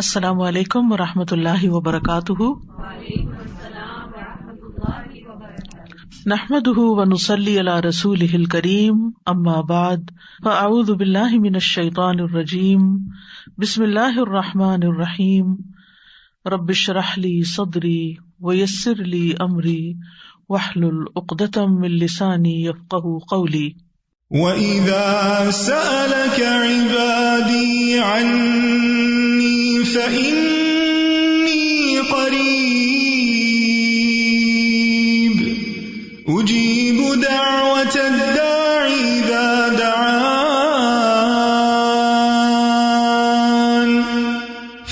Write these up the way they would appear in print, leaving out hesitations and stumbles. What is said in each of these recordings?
السلام علیکم ورحمۃ اللہ وبرکاتہ۔ نحمده ونصلی علی رسولہ الکریم، اما بعد فاعوذ باللہ من الشیطان الرجیم، بسم اللہ الرحمن الرحیم۔ رب اشرح لی صدری ویسر لی امری واحلل عقدۃ من لسانی یفقہوا قولی۔ وَإِذَا سَأَلَكَ عِبَادِي عَنِّي فَإِنِّي قَرِيبٌ أُجِيبُ دَعْوَةَ الدَّاعِ إِذَا دَعَانِ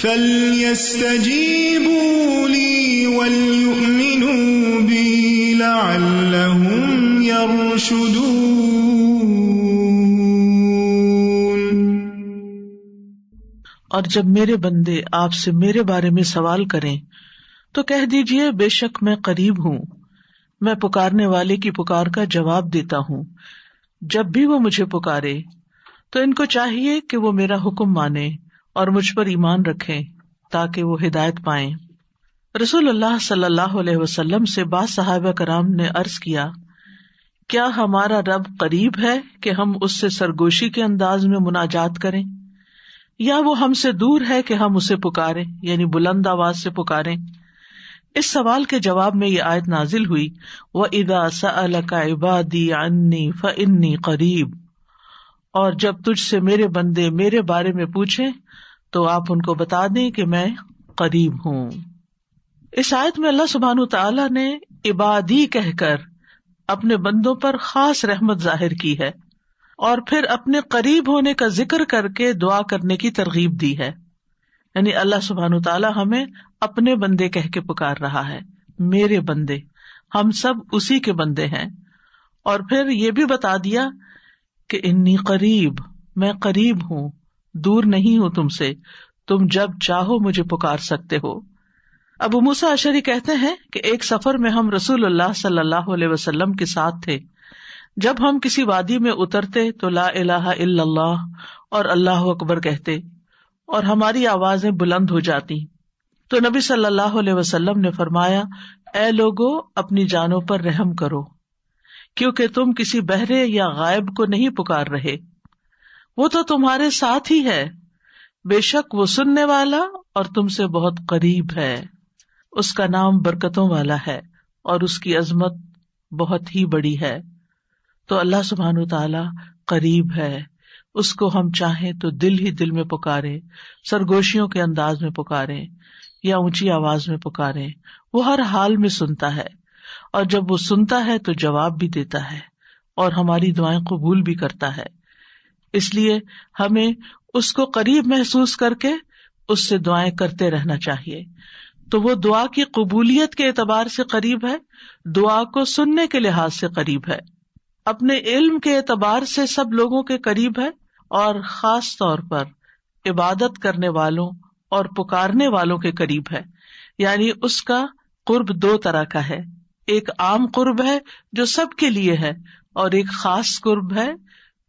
فَلْيَسْتَجِيبُوا لِي وَلْيُؤْمِنُوا بِي لَعَلَّهُمْ يَرْشُدُونَ۔ اور جب میرے بندے آپ سے میرے بارے میں سوال کریں تو کہہ دیجئے بے شک میں قریب ہوں، میں پکارنے والے کی پکار کا جواب دیتا ہوں۔ جب بھی وہ مجھے پکارے تو ان کو چاہیے کہ وہ میرا حکم مانیں اور مجھ پر ایمان رکھیں تاکہ وہ ہدایت پائیں۔ رسول اللہ صلی اللہ علیہ وسلم سے بعض صحابہ کرام نے عرض کیا، کیا ہمارا رب قریب ہے کہ ہم اس سے سرگوشی کے انداز میں مناجات کریں، یا وہ ہم سے دور ہے کہ ہم اسے پکاریں، یعنی بلند آواز سے پکاریں؟ اس سوال کے جواب میں یہ آیت نازل ہوئی، وَإِذَا سَأَلَكَ عِبَادِي عَنِّي فَإِنِّي قَرِيبٌ، اور جب تجھ سے میرے بندے میرے بارے میں پوچھیں تو آپ ان کو بتا دیں کہ میں قریب ہوں۔ اس آیت میں اللہ سبحانہ تعالیٰ نے عبادی کہہ کر اپنے بندوں پر خاص رحمت ظاہر کی ہے، اور پھر اپنے قریب ہونے کا ذکر کر کے دعا کرنے کی ترغیب دی ہے۔ یعنی اللہ سبحانہ تعالیٰ ہمیں اپنے بندے کہہ کے پکار رہا ہے، میرے بندے، ہم سب اسی کے بندے ہیں۔ اور پھر یہ بھی بتا دیا کہ انی قریب، میں قریب ہوں، دور نہیں ہوں تم سے، تم جب چاہو مجھے پکار سکتے ہو۔ ابو موسیٰ اشعری کہتے ہیں کہ ایک سفر میں ہم رسول اللہ صلی اللہ علیہ وسلم کے ساتھ تھے۔ جب ہم کسی وادی میں اترتے تو لا الہ الا اللہ اور اللہ اکبر کہتے اور ہماری آوازیں بلند ہو جاتی، تو نبی صلی اللہ علیہ وسلم نے فرمایا، اے لوگو اپنی جانوں پر رحم کرو، کیونکہ تم کسی بہرے یا غائب کو نہیں پکار رہے، وہ تو تمہارے ساتھ ہی ہے، بے شک وہ سننے والا اور تم سے بہت قریب ہے، اس کا نام برکتوں والا ہے اور اس کی عظمت بہت ہی بڑی ہے۔ تو اللہ سبحانہ تعالیٰ قریب ہے، اس کو ہم چاہیں تو دل ہی دل میں پکاریں، سرگوشیوں کے انداز میں پکاریں یا اونچی آواز میں پکاریں، وہ ہر حال میں سنتا ہے، اور جب وہ سنتا ہے تو جواب بھی دیتا ہے اور ہماری دعائیں قبول بھی کرتا ہے۔ اس لیے ہمیں اس کو قریب محسوس کر کے اس سے دعائیں کرتے رہنا چاہیے۔ تو وہ دعا کی قبولیت کے اعتبار سے قریب ہے، دعا کو سننے کے لحاظ سے قریب ہے، اپنے علم کے اعتبار سے سب لوگوں کے قریب ہے، اور خاص طور پر عبادت کرنے والوں اور پکارنے والوں کے قریب ہے۔ یعنی اس کا قرب دو طرح کا ہے، ایک عام قرب ہے جو سب کے لیے ہے، اور ایک خاص قرب ہے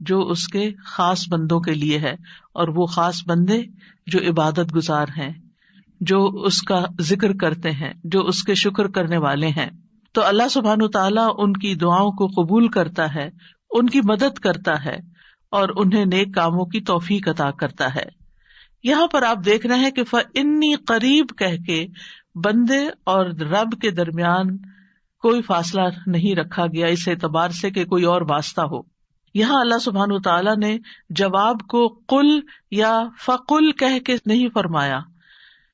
جو اس کے خاص بندوں کے لیے ہے، اور وہ خاص بندے جو عبادت گزار ہیں، جو اس کا ذکر کرتے ہیں، جو اس کے شکر کرنے والے ہیں۔ تو اللہ سبحانہ تعالیٰ ان کی دعاؤں کو قبول کرتا ہے، ان کی مدد کرتا ہے، اور انہیں نیک کاموں کی توفیق عطا کرتا ہے۔ یہاں پر آپ دیکھ رہے ہیں کہ فَإِنِّي قریب کہہ کے بندے اور رب کے درمیان کوئی فاصلہ نہیں رکھا گیا اس اعتبار سے کہ کوئی اور واسطہ ہو۔ یہاں اللہ سبحانہ تعالیٰ نے جواب کو قل یا فقل کہہ کے نہیں فرمایا،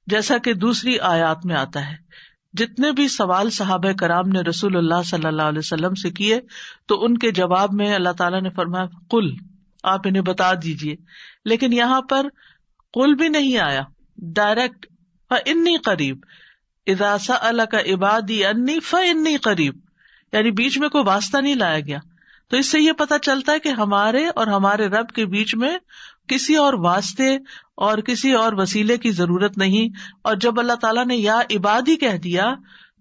جیسا کہ دوسری آیات میں آتا ہے۔ جتنے بھی سوال صحابہ کرام نے رسول اللہ صلی اللہ علیہ وسلم سے کیے تو ان کے جواب میں اللہ تعالیٰ نے فرمایا قل، آپ انہیں بتا دیجئے، لیکن یہاں پر قل بھی نہیں آیا، ڈائریکٹ فإنی قریب، اذا سألک عبادی انی فإنی قریب، یعنی بیچ میں کوئی واسطہ نہیں لایا گیا۔ تو اس سے یہ پتہ چلتا ہے کہ ہمارے اور ہمارے رب کے بیچ میں کسی اور واسطے اور کسی اور وسیلے کی ضرورت نہیں۔ اور جب اللہ تعالیٰ نے یا عبادی کہہ دیا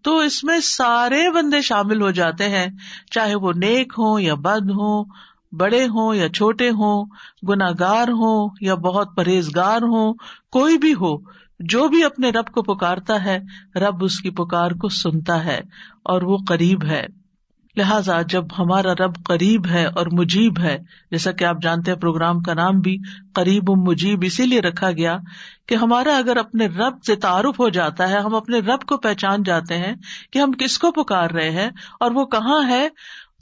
تو اس میں سارے بندے شامل ہو جاتے ہیں، چاہے وہ نیک ہوں یا بد ہوں، بڑے ہوں یا چھوٹے ہوں، گناہگار ہوں یا بہت پرہیزگار ہوں، کوئی بھی ہو، جو بھی اپنے رب کو پکارتا ہے رب اس کی پکار کو سنتا ہے اور وہ قریب ہے۔ لہٰذا جب ہمارا رب قریب ہے اور مجیب ہے، جیسا کہ آپ جانتے ہیں پروگرام کا نام بھی قریب مجیب اسی لیے رکھا گیا کہ ہمارا اگر اپنے رب سے تعارف ہو جاتا ہے، ہم اپنے رب کو پہچان جاتے ہیں کہ ہم کس کو پکار رہے ہیں اور وہ کہاں ہے،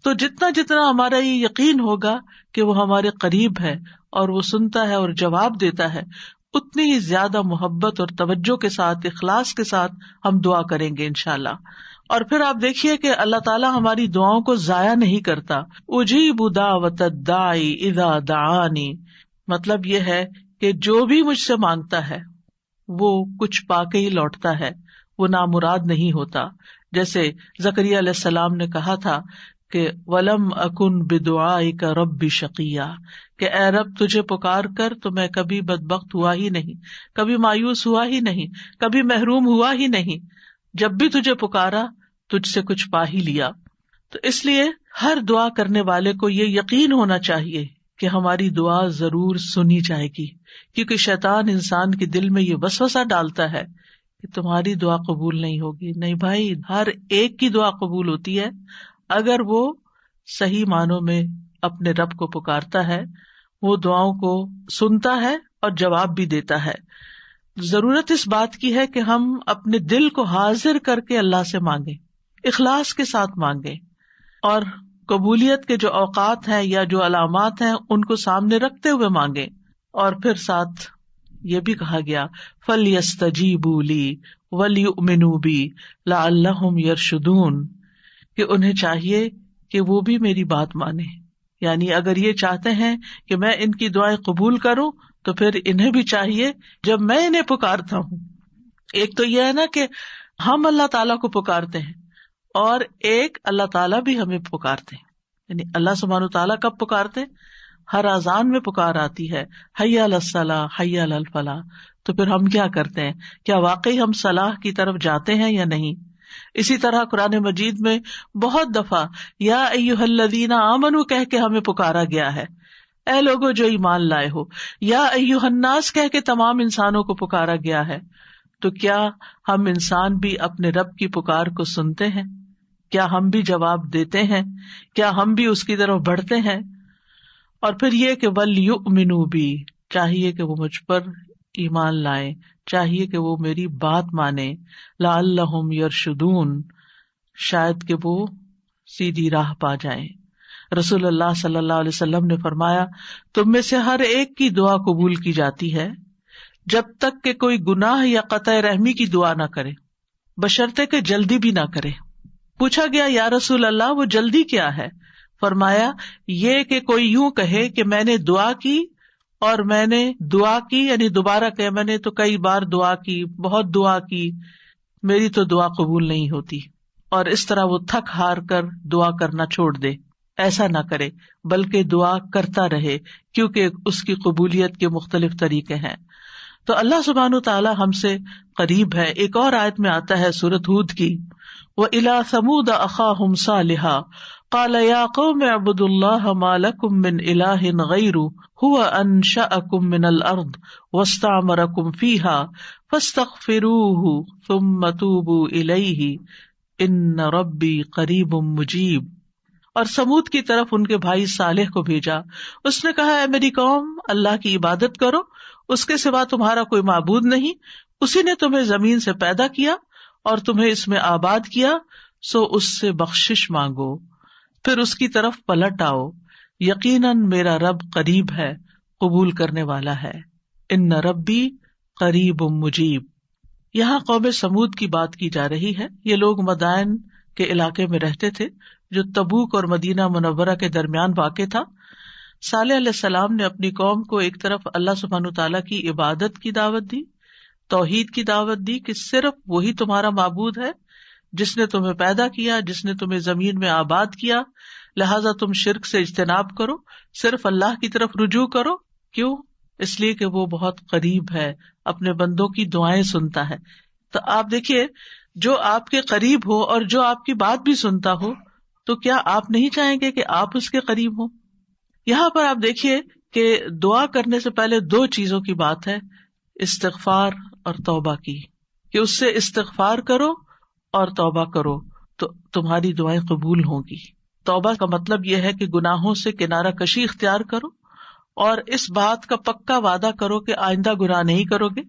تو جتنا جتنا ہمارا یہ یقین ہوگا کہ وہ ہمارے قریب ہے اور وہ سنتا ہے اور جواب دیتا ہے، اتنی ہی زیادہ محبت اور توجہ کے ساتھ، اخلاص کے ساتھ ہم دعا کریں گے انشاءاللہ۔ اور پھر آپ دیکھیے کہ اللہ تعالیٰ ہماری دعاؤں کو ضائع نہیں کرتا۔ اجیب دعوت الداعی اذا دعانی، مطلب یہ ہے کہ جو بھی مجھ سے مانگتا ہے وہ کچھ پا کے ہی لوٹتا ہے، وہ نامراد نہیں ہوتا۔ جیسے زکریا علیہ السلام نے کہا تھا کہ وَلَمْ أَكُنْ بِدُعَائِكَ رَبِّ شَقِيًّا، کہ اے رب تجھے پکار کر تو میں کبھی بدبخت ہوا ہی نہیں، کبھی مایوس ہوا ہی نہیں، کبھی محروم ہوا ہی نہیں، جب بھی تجھے پکارا تجھ سے کچھ پا ہی لیا۔ تو اس لیے ہر دعا کرنے والے کو یہ یقین ہونا چاہیے کہ ہماری دعا ضرور سنی جائے گی، کیونکہ شیطان انسان کے دل میں یہ وسوسہ ڈالتا ہے کہ تمہاری دعا قبول نہیں ہوگی۔ نہیں بھائی، ہر ایک کی دعا قبول ہوتی ہے اگر وہ صحیح معنوں میں اپنے رب کو پکارتا ہے، وہ دعاؤں کو سنتا ہے اور جواب بھی دیتا ہے۔ ضرورت اس بات کی ہے کہ ہم اپنے دل کو حاضر کر کے اللہ سے مانگیں، اخلاص کے ساتھ مانگیں، اور قبولیت کے جو اوقات ہیں یا جو علامات ہیں ان کو سامنے رکھتے ہوئے مانگیں۔ اور پھر ساتھ یہ بھی کہا گیا فَلْيَسْتَجِيبُوا لِي وَلْيُؤْمِنُوا بِي لَعَلَّهُمْ يَرْشُدُونَ، کہ انہیں چاہیے کہ وہ بھی میری بات مانیں، یعنی اگر یہ چاہتے ہیں کہ میں ان کی دعائیں قبول کروں تو پھر انہیں بھی چاہیے جب میں انہیں پکارتا ہوں، ایک تو یہ ہے نا کہ ہم اللہ تعالیٰ کو پکارتے ہیں، اور ایک اللہ تعالیٰ بھی ہمیں پکارتے ہیں، یعنی اللہ سبحانہ تعالیٰ کب پکارتے ہیں؟ ہر اذان میں پکار آتی ہے حی علی الصلاح حی علی الفلاح، تو پھر ہم کیا کرتے ہیں؟ کیا واقعی ہم صلاح کی طرف جاتے ہیں یا نہیں؟ اسی طرح قرآن مجید میں بہت دفعہ یا ایھا الذین آمنوا کہہ کے ہمیں پکارا گیا ہے، اے لوگو جو ایمان لائے ہو، یا ایھا الناس کہہ کے تمام انسانوں کو پکارا گیا ہے۔ تو کیا ہم انسان بھی اپنے رب کی پکار کو سنتے ہیں؟ کیا ہم بھی جواب دیتے ہیں؟ کیا ہم بھی اس کی طرف بڑھتے ہیں؟ اور پھر یہ کہ وَلْيُؤْمِنُوا بِي، چاہیے کہ وہ مجھ پر ایمان لائیں، چاہیے کہ وہ میری بات مانیں، لَعَلَّهُمْ يَرْشُدُونَ، شاید کہ وہ سیدھی راہ پا جائیں۔ رسول اللہ صلی اللہ علیہ وسلم نے فرمایا تم میں سے ہر ایک کی دعا قبول کی جاتی ہے جب تک کہ کوئی گناہ یا قطع رحمی کی دعا نہ کرے، بشرطے کہ جلدی بھی نہ کرے۔ پوچھا گیا یا رسول اللہ وہ جلدی کیا ہے؟ فرمایا یہ کہ کوئی یوں کہے کہ میں نے دعا کی اور میں نے دعا کی، یعنی دوبارہ کہ میں نے تو کئی بار دعا کی، بہت دعا کی، میری تو دعا قبول نہیں ہوتی، اور اس طرح وہ تھک ہار کر دعا کرنا چھوڑ دے۔ ایسا نہ کرے بلکہ دعا کرتا رہے، کیونکہ اس کی قبولیت کے مختلف طریقے ہیں۔ تو اللہ سبحانہ تعالی ہم سے قریب ہے۔ ایک اور آیت میں آتا ہے سورۃ ہود کی، وَإِلَىٰ ثَمُودَ أَخَاهُمْ صَالِحًا قَالَ يَا قَوْمِ اعْبُدُوا اللَّهَ مَا لَكُم مِّنْ إِلَٰهٍ غَيْرُهُ هُوَ أَنشَأَكُم مِّنَ الْأَرْضِ وَاسْتَعْمَرَكُم فِيهَا فَاسْتَغْفِرُوهُ ثُمَّ تُوبُوا إِلَيْهِ إِنَّ رَبِّي قَرِيبٌ مُّجِيبٌ۔ اور سمود کی طرف ان کے بھائی صالح کو بھیجا، اس نے کہا اے میری قوم، اللہ کی عبادت کرو، اس کے سوا تمہارا کوئی معبود نہیں، اسی نے تمہیں زمین سے پیدا کیا اور تمہیں اس میں آباد کیا، سو اس سے بخشش مانگو، پھر اس کی طرف پلٹ آؤ، یقیناً میرا رب قریب ہے، قبول کرنے والا ہے۔ ان ربی قریب مجیب۔ یہاں قوم سمود کی بات کی جا رہی ہے۔ یہ لوگ مدائن کے علاقے میں رہتے تھے جو تبوک اور مدینہ منورہ کے درمیان واقع تھا۔ صالح علیہ السلام نے اپنی قوم کو ایک طرف اللہ سبحانہ تعالیٰ کی عبادت کی دعوت دی، توحید کی دعوت دی کہ صرف وہی تمہارا معبود ہے جس نے تمہیں پیدا کیا، جس نے تمہیں زمین میں آباد کیا، لہٰذا تم شرک سے اجتناب کرو، صرف اللہ کی طرف رجوع کرو۔ کیوں؟ اس لیے کہ وہ بہت قریب ہے، اپنے بندوں کی دعائیں سنتا ہے۔ تو آپ دیکھیے، جو آپ کے قریب ہو اور جو آپ کی بات بھی سنتا ہو، تو کیا آپ نہیں چاہیں گے کہ آپ اس کے قریب ہو؟ یہاں پر آپ دیکھیے کہ دعا کرنے سے پہلے دو چیزوں کی بات ہے، استغفار اور توبہ کی، کہ اس سے استغفار کرو اور توبہ کرو تو تمہاری دعائیں قبول ہوں گی۔ توبہ کا مطلب یہ ہے کہ گناہوں سے کنارہ کشی اختیار کرو اور اس بات کا پکا وعدہ کرو کہ آئندہ گناہ نہیں کرو گے،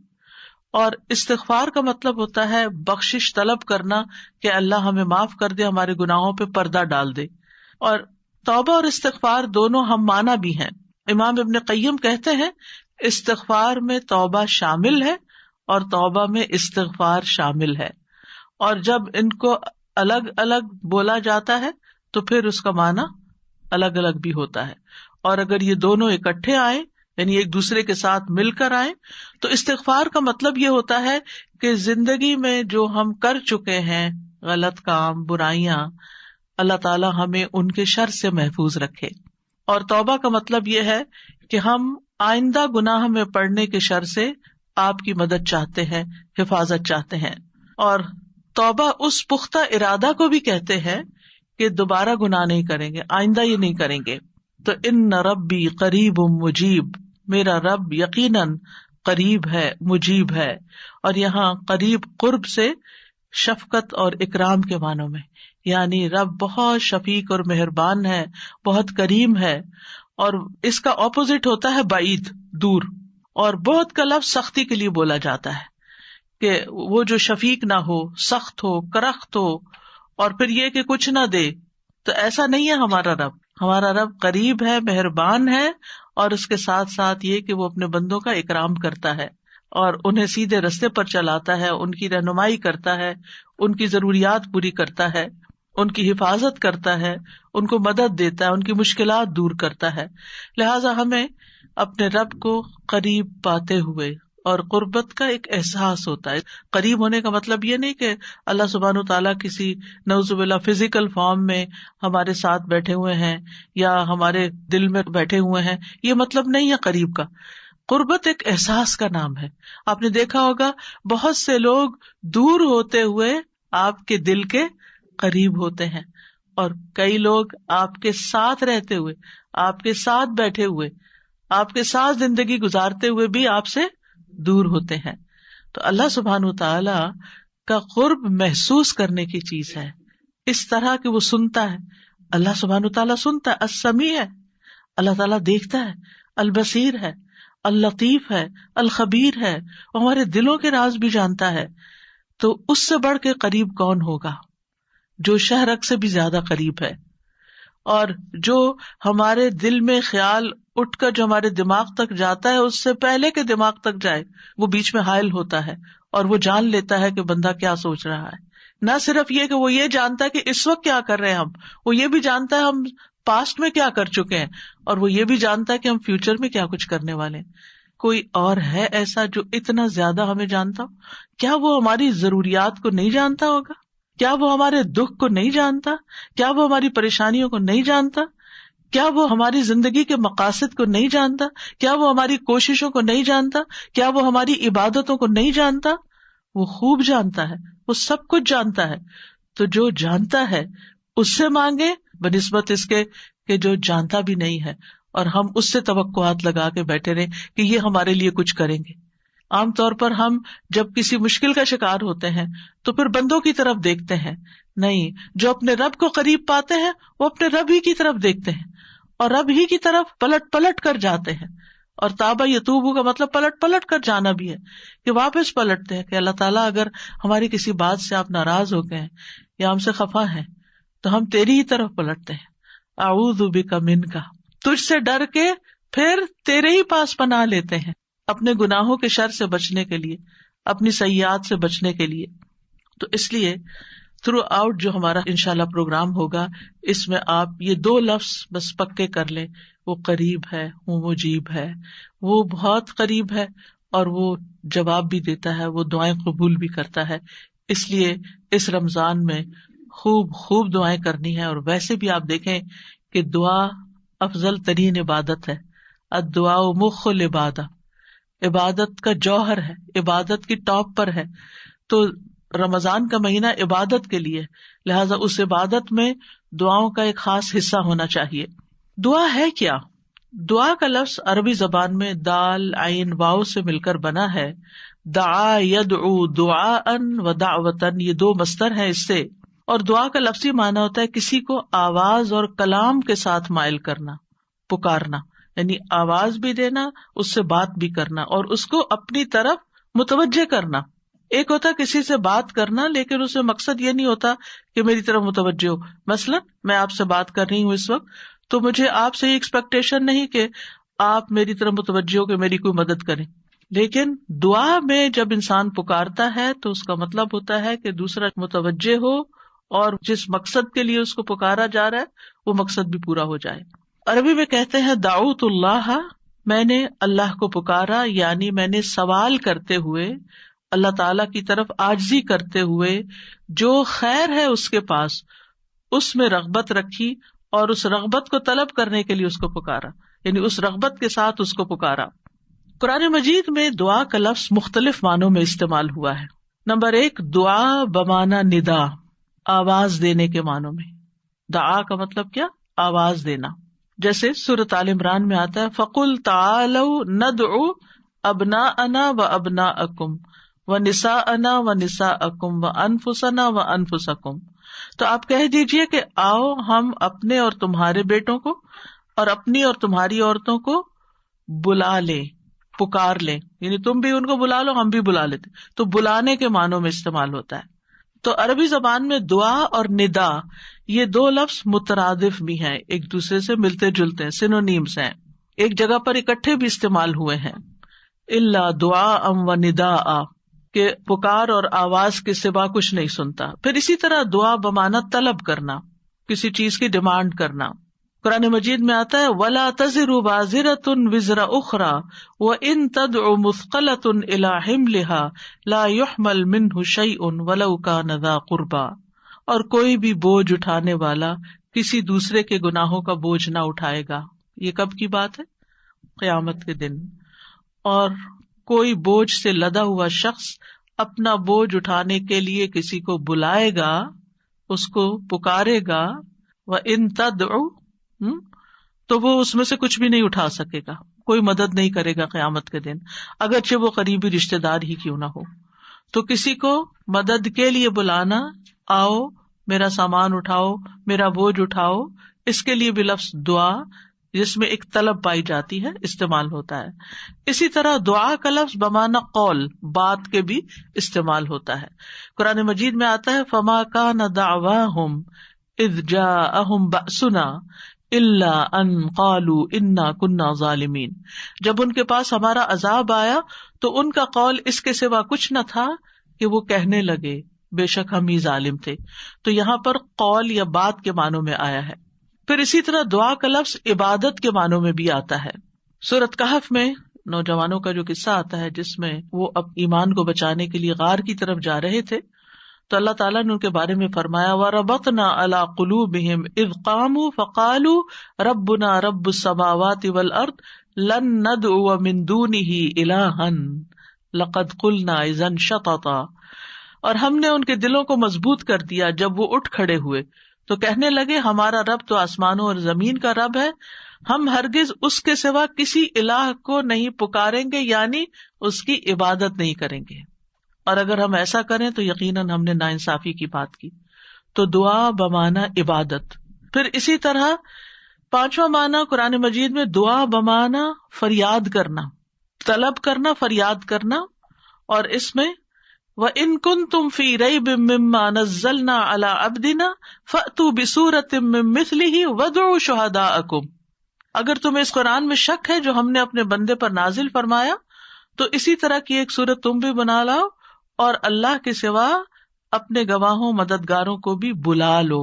اور استغفار کا مطلب ہوتا ہے بخشش طلب کرنا کہ اللہ ہمیں معاف کر دے، ہمارے گناہوں پہ پردہ ڈال دے۔ اور توبہ اور استغفار دونوں ہم معنی بھی ہیں۔ امام ابن قیم کہتے ہیں استغفار میں توبہ شامل ہے اور توبہ میں استغفار شامل ہے، اور جب ان کو الگ الگ بولا جاتا ہے تو پھر اس کا معنی الگ الگ بھی ہوتا ہے، اور اگر یہ دونوں اکٹھے آئیں یعنی ایک دوسرے کے ساتھ مل کر آئیں تو استغفار کا مطلب یہ ہوتا ہے کہ زندگی میں جو ہم کر چکے ہیں غلط کام، برائیاں، اللہ تعالی ہمیں ان کے شر سے محفوظ رکھے، اور توبہ کا مطلب یہ ہے کہ ہم آئندہ گناہ میں پڑنے کے شر سے آپ کی مدد چاہتے ہیں، حفاظت چاہتے ہیں۔ اور توبہ اس پختہ ارادہ کو بھی کہتے ہیں کہ دوبارہ گناہ نہیں کریں گے، آئندہ یہ نہیں کریں گے۔ تو ان ربی قریب مجیب، میرا رب یقیناً قریب ہے، مجیب ہے، اور یہاں قریب قرب سے شفقت اور اکرام کے معنوں میں، یعنی رب بہت شفیق اور مہربان ہے، بہت کریم ہے، اور اس کا اپوزٹ ہوتا ہے بعید، دور، اور بہت کا لفظ سختی کے لیے بولا جاتا ہے کہ وہ جو شفیق نہ ہو، سخت ہو، کرخت ہو، اور پھر یہ کہ کچھ نہ دے، تو ایسا نہیں ہے ہمارا رب۔ ہمارا رب قریب ہے، مہربان ہے، اور اس کے ساتھ ساتھ یہ کہ وہ اپنے بندوں کا اکرام کرتا ہے اور انہیں سیدھے رستے پر چلاتا ہے، ان کی رہنمائی کرتا ہے، ان کی ضروریات پوری کرتا ہے، ان کی حفاظت کرتا ہے، ان کو مدد دیتا ہے، ان کی مشکلات دور کرتا ہے۔ لہٰذا ہمیں اپنے رب کو قریب پاتے ہوئے، اور قربت کا ایک احساس ہوتا ہے۔ قریب ہونے کا مطلب یہ نہیں کہ اللہ سبحانہ تعالیٰ کسی نعوذ باللہ فزیکل فارم میں ہمارے ساتھ بیٹھے ہوئے ہیں یا ہمارے دل میں بیٹھے ہوئے ہیں، یہ مطلب نہیں ہے قریب کا۔ قربت ایک احساس کا نام ہے۔ آپ نے دیکھا ہوگا بہت سے لوگ دور ہوتے ہوئے آپ کے دل کے قریب ہوتے ہیں، اور کئی لوگ آپ کے ساتھ رہتے ہوئے، آپ کے ساتھ بیٹھے ہوئے، آپ کے ساتھ زندگی گزارتے ہوئے بھی آپ سے دور ہوتے ہیں۔ تو اللہ سبحانہ تعالی کا قرب محسوس کرنے کی چیز ہے، اس طرح کہ وہ سنتا ہے۔ اللہ سبحانہ تعالیٰ سنتا ہے، السمیع ہے، اللہ تعالیٰ دیکھتا ہے، البصیر ہے، اللطیف ہے، الخبیر ہے، وہ ہمارے دلوں کے راز بھی جانتا ہے۔ تو اس سے بڑھ کے قریب کون ہوگا جو شہرک سے بھی زیادہ قریب ہے، اور جو ہمارے دل میں خیال اٹھ کر جو ہمارے دماغ تک جاتا ہے اس سے پہلے کہ دماغ تک جائے وہ بیچ میں حائل ہوتا ہے، اور وہ جان لیتا ہے کہ بندہ کیا سوچ رہا ہے۔ نہ صرف یہ کہ وہ یہ جانتا ہے کہ اس وقت کیا کر رہے ہیں ہم، وہ یہ بھی جانتا ہے ہم پاسٹ میں کیا کر چکے ہیں، اور وہ یہ بھی جانتا ہے کہ ہم فیوچر میں کیا کچھ کرنے والے ہیں۔ کوئی اور ہے ایسا جو اتنا زیادہ ہمیں جانتا ہو؟ کیا وہ ہماری ضروریات کو نہیں جانتا ہوگا؟ کیا وہ ہمارے دکھ کو نہیں جانتا؟ کیا وہ ہماری پریشانیوں کو نہیں جانتا؟ کیا وہ ہماری زندگی کے مقاصد کو نہیں جانتا؟ کیا وہ ہماری کوششوں کو نہیں جانتا؟ کیا وہ ہماری عبادتوں کو نہیں جانتا؟ وہ خوب جانتا ہے، وہ سب کچھ جانتا ہے۔ تو جو جانتا ہے اس سے مانگے بنسبت اس کے کہ جو جانتا بھی نہیں ہے، اور ہم اس سے توقعات لگا کے بیٹھے رہے کہ یہ ہمارے لیے کچھ کریں گے۔ عام طور پر ہم جب کسی مشکل کا شکار ہوتے ہیں تو پھر بندوں کی طرف دیکھتے ہیں، نہیں، جو اپنے رب کو قریب پاتے ہیں وہ اپنے رب ہی کی طرف دیکھتے ہیں اور رب ہی کی طرف پلٹ پلٹ کر جاتے ہیں۔ اور تابہ یتوبو کا مطلب پلٹ پلٹ کر جانا بھی ہے، کہ واپس پلٹتے ہیں کہ اللہ تعالیٰ اگر ہماری کسی بات سے آپ ناراض ہو گئے ہیں یا ہم سے خفا ہیں تو ہم تیری ہی طرف پلٹتے ہیں۔ اعوذ بک منک، تجھ سے ڈر کے پھر تیرے ہی پاس پناہ لیتے ہیں، اپنے گناہوں کے شر سے بچنے کے لیے، اپنی سیئات سے بچنے کے لیے۔ تو اس لیے تھرو آؤٹ جو ہمارا انشاءاللہ پروگرام ہوگا اس میں آپ یہ دو لفظ بس پکے کر لیں، وہ قریب ہے، وہ مجیب ہے، وہ بہت قریب ہے، اور وہ جواب بھی دیتا ہے، وہ دعائیں قبول بھی کرتا ہے۔ اس لیے اس رمضان میں خوب خوب دعائیں کرنی ہے، اور ویسے بھی آپ دیکھیں کہ دعا افضل ترین عبادت ہے۔ الدعاء مخ العبادہ، عبادت کا جوہر ہے، عبادت کی ٹاپ پر ہے۔ تو رمضان کا مہینہ عبادت کے لیے، لہٰذا اس عبادت میں دعاؤں کا ایک خاص حصہ ہونا چاہیے۔ دعا ہے کیا؟ دعا کا لفظ عربی زبان میں دال عین واو سے مل کر بنا ہے. دعا یدعو دعاءً و دعوتاً، یہ دو مصدر ہیں اس سے. اور دعا کا لفظی معنی ہوتا ہے کسی کو آواز اور کلام کے ساتھ مائل کرنا، پکارنا، یعنی آواز بھی دینا، اس سے بات بھی کرنا اور اس کو اپنی طرف متوجہ کرنا. ایک ہوتا کسی سے بات کرنا لیکن اس میں مقصد یہ نہیں ہوتا کہ میری طرف متوجہ ہو. مثلا میں آپ سے بات کر رہی ہوں اس وقت، تو مجھے آپ سے یہ ایکسپیکٹیشن نہیں کہ آپ میری طرف متوجہ ہو کہ میری کوئی مدد کریں. لیکن دعا میں جب انسان پکارتا ہے تو اس کا مطلب ہوتا ہے کہ دوسرا متوجہ ہو اور جس مقصد کے لیے اس کو پکارا جا رہا ہے وہ مقصد بھی پورا ہو جائے. عربی میں کہتے ہیں دعوت اللہ، میں نے اللہ کو پکارا، یعنی میں نے سوال کرتے ہوئے، اللہ تعالی کی طرف عاجزی کرتے ہوئے، جو خیر ہے اس کے پاس اس میں رغبت رکھی اور اس رغبت کو طلب کرنے کے لیے اس کو پکارا، یعنی اس رغبت کے ساتھ اس کو پکارا. قرآن مجید میں دعا کا لفظ مختلف معنوں میں استعمال ہوا ہے. نمبر 1، دعا بمعنی ندا، آواز دینے کے معنوں میں. دعا کا مطلب کیا؟ آواز دینا. جیسے سورۃ آل عمران میں آتا ہے فَقُلْ تَعَالَوْا نَدْعُ أَبْنَاءَنَا وَأَبْنَاءَكُمْ وَنِسَاءَنَا وَنِسَاءَكُمْ وَأَنفُسَنَا وَأَنفُسَكُمْ. تو آپ کہہ دیجئے کہ آؤ ہم اپنے اور تمہارے بیٹوں کو اور اپنی اور تمہاری عورتوں کو بلا لیں، پکار لیں، یعنی تم بھی ان کو بلا لو، ہم بھی بلا لیتے. تو بلانے کے معنوں میں استعمال ہوتا ہے. تو عربی زبان میں دعا اور ندا یہ دو لفظ مترادف بھی ہیں، ایک دوسرے سے ملتے جلتے ہیں، سینونیمز ہیں، ایک جگہ پر اکٹھے بھی استعمال ہوئے ہیں. الا دعاء و نداء، کہ پکار اور آواز کے سوا کچھ نہیں سنتا. پھر اسی طرح دعا بمعنی طلب کرنا، کسی چیز کی ڈیمانڈ کرنا. قرآن مجید میں آتا ہے وَلَا تَزِرُ وَازِرَةٌ وِزْرَ أُخْرَىٰ وَإِن تَدْعُ مُثْقَلَةٌ إِلَىٰ حِمْلِهَا لَا يُحْمَلْ مِنْهُ شَيْءٌ وَلَوْ كَانَ ذَا قُرْبَىٰ. اور کوئی بھی بوجھ اٹھانے والا کسی دوسرے کے گناہوں کا بوجھ نہ اٹھائے گا. یہ کب کی بات ہے؟ قیامت کے دن. اور کوئی بوجھ سے لدا ہوا شخص اپنا بوجھ اٹھانے کے لیے کسی کو بلائے گا، اس کو پکارے گا، وَإِن تَدْعُ، تو وہ اس میں سے کچھ بھی نہیں اٹھا سکے گا، کوئی مدد نہیں کرے گا قیامت کے دن، اگرچہ وہ قریبی رشتہ دار ہی کیوں نہ ہو. تو کسی کو مدد کے لیے بلانا، آؤ میرا سامان اٹھاؤ، میرا بوجھ اٹھاؤ، اس کے لیے بھی لفظ دعا جس میں ایک طلب پائی جاتی ہے استعمال ہوتا ہے. اسی طرح دعا کا لفظ بمعنی قول، بات کے بھی استعمال ہوتا ہے. قرآن مجید میں آتا ہے فما کان دعواہم اذ جاءہم بأسنا الا ان قالوا انا كنا ظالمین. جب ان کے پاس ہمارا عذاب آیا تو ان کا قول اس کے سوا کچھ نہ تھا کہ وہ کہنے لگے بے شک ہم ہی ظالم تھے. تو یہاں پر قول یا بات کے معنوں میں آیا ہے. پھر اسی طرح دعا کا لفظ عبادت کے معنوں میں بھی آتا ہے. سورۃ کہف میں نوجوانوں کا جو قصہ آتا ہے جس میں وہ اب ایمان کو بچانے کے لیے غار کی طرف جا رہے تھے، تو اللہ تعالیٰ نے ان کے بارے میں فرمایا وَرَبَطْنَا عَلَىٰ قُلُوبِهِمْ إِذْ قَامُوا فَقَالُوا رَبُّنَا رَبُّ السَّمَاوَاتِ وَالْأَرْضِ لَن نَّدْعُوَ مِن دُونِهِ إِلَٰهًا لَقَدْ قُلْنَا إِذًا شَطَطًا. اور ہم نے ان کے دلوں کو مضبوط کر دیا جب وہ اٹھ کھڑے ہوئے تو کہنے لگے ہمارا رب تو آسمانوں اور زمین کا رب ہے، ہم ہرگز اس کے سوا کسی الہ کو نہیں پکاریں گے، یعنی اس کی عبادت نہیں کریں گے، اور اگر ہم ایسا کریں تو یقیناً ہم نے ناانصافی کی بات کی. تو دعا بمعنی عبادت. پھر اسی طرح پانچواں معنی قرآن مجید میں دعا بمعنی فریاد کرنا، طلب کرنا، فریاد کرنا. اور اس میں وَإِن كُنتُمْ فِي رَيْبٍ مِّمَّا نَزَّلْنَا عَلَىٰ عَبْدِنَا فَأْتُوا بِسُورَةٍ مِّن مِّثْلِهِ وَادْعُوا شُهَدَاءَكُمْ. اگر تمہیں اس قرآن میں شک ہے جو ہم نے اپنے بندے پر نازل فرمایا تو اسی طرح کی ایک سورت تم بھی بنا لاؤ اور اللہ کے سوا اپنے گواہوں مددگاروں کو بھی بلا لو.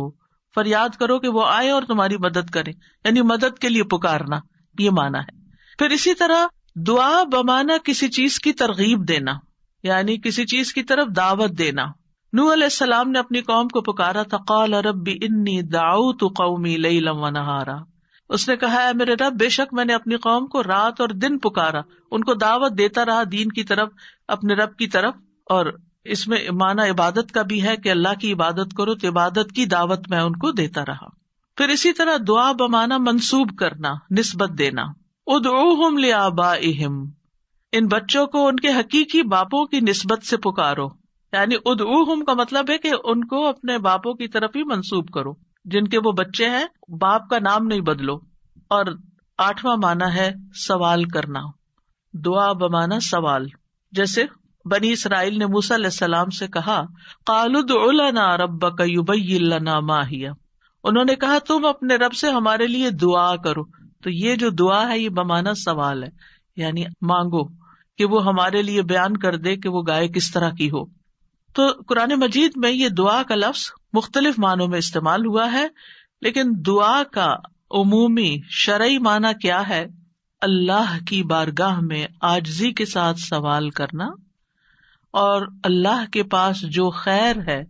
فریاد کرو کہ وہ آئے اور تمہاری مدد کریں، یعنی مدد کے لیے پکارنا، یہ معنی ہے. پھر اسی طرح دعا بمعنی کسی چیز کی ترغیب دینا، یعنی کسی چیز کی طرف دعوت دینا. نوح علیہ السلام نے اپنی قوم کو پکارا تھا قال رب انی دعوت قومی لیلا ونہارا. اس نے کہا ہے میرے رب بے شک میں نے اپنی قوم کو رات اور دن پکارا، ان کو دعوت دیتا رہا دین کی طرف، اپنے رب کی طرف. اور اس میں معنی عبادت کا بھی ہے کہ اللہ کی عبادت کرو تو عبادت کی دعوت میں ان کو دیتا رہا. پھر اسی طرح دعا بمعنی منسوب کرنا، نسبت دینا. ادعوہم لآبائہم، ان بچوں کو ان کے حقیقی باپوں کی نسبت سے پکارو، یعنی ادعوہم کا مطلب ہے کہ ان کو اپنے باپوں کی طرف ہی منسوب کرو، جن کے وہ بچے ہیں باپ کا نام نہیں بدلو۔ اور 8واں معنی ہے سوال کرنا، دعا بمعنی سوال، جیسے بنی اسرائیل نے موسیٰ علیہ السلام سے کہا قالوا ادع لنا ربک یبین لنا ما ہی، انہوں نے کہا تم اپنے رب سے ہمارے لیے دعا کرو۔ تو یہ جو دعا ہے یہ بمعنی سوال ہے، یعنی مانگو کہ وہ ہمارے لیے بیان کر دے کہ وہ گائے کس طرح کی ہو۔ تو قرآن مجید میں یہ دعا کا لفظ مختلف معنوں میں استعمال ہوا ہے، لیکن دعا کا عمومی شرعی معنی کیا ہے؟ اللہ کی بارگاہ میں عاجزی کے ساتھ سوال کرنا اور اللہ کے پاس جو خیر ہے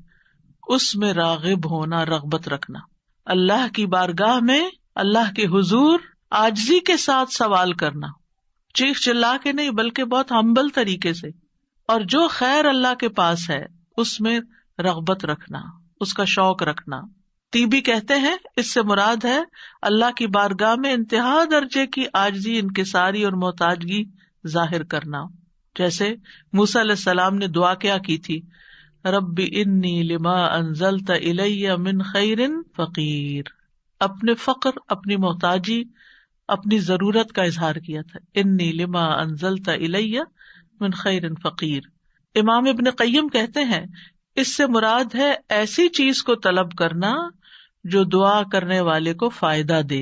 اس میں راغب ہونا، رغبت رکھنا۔ اللہ کی بارگاہ میں اللہ کے حضور عاجزی کے ساتھ سوال کرنا، چیخ چلا کے نہیں بلکہ بہت ہمبل طریقے سے، اور جو خیر اللہ کے پاس ہے اس میں رغبت رکھنا، اس کا شوق رکھنا۔ طیبی کہتے ہیں اس سے مراد ہے اللہ کی بارگاہ میں انتہا درجے کی عاجزی، انکساری اور محتاجگی ظاہر کرنا۔ جیسے موسیٰ علیہ السلام نے دعا کیا کی تھی، رب انی لما انزلت الی من خیر فقیر، اپنے فقر، اپنی محتاجی، اپنی ضرورت کا اظہار کیا تھا، انی لما انزلت الی من خیر فقیر۔ امام ابن قیم کہتے ہیں اس سے مراد ہے ایسی چیز کو طلب کرنا جو دعا کرنے والے کو فائدہ دے،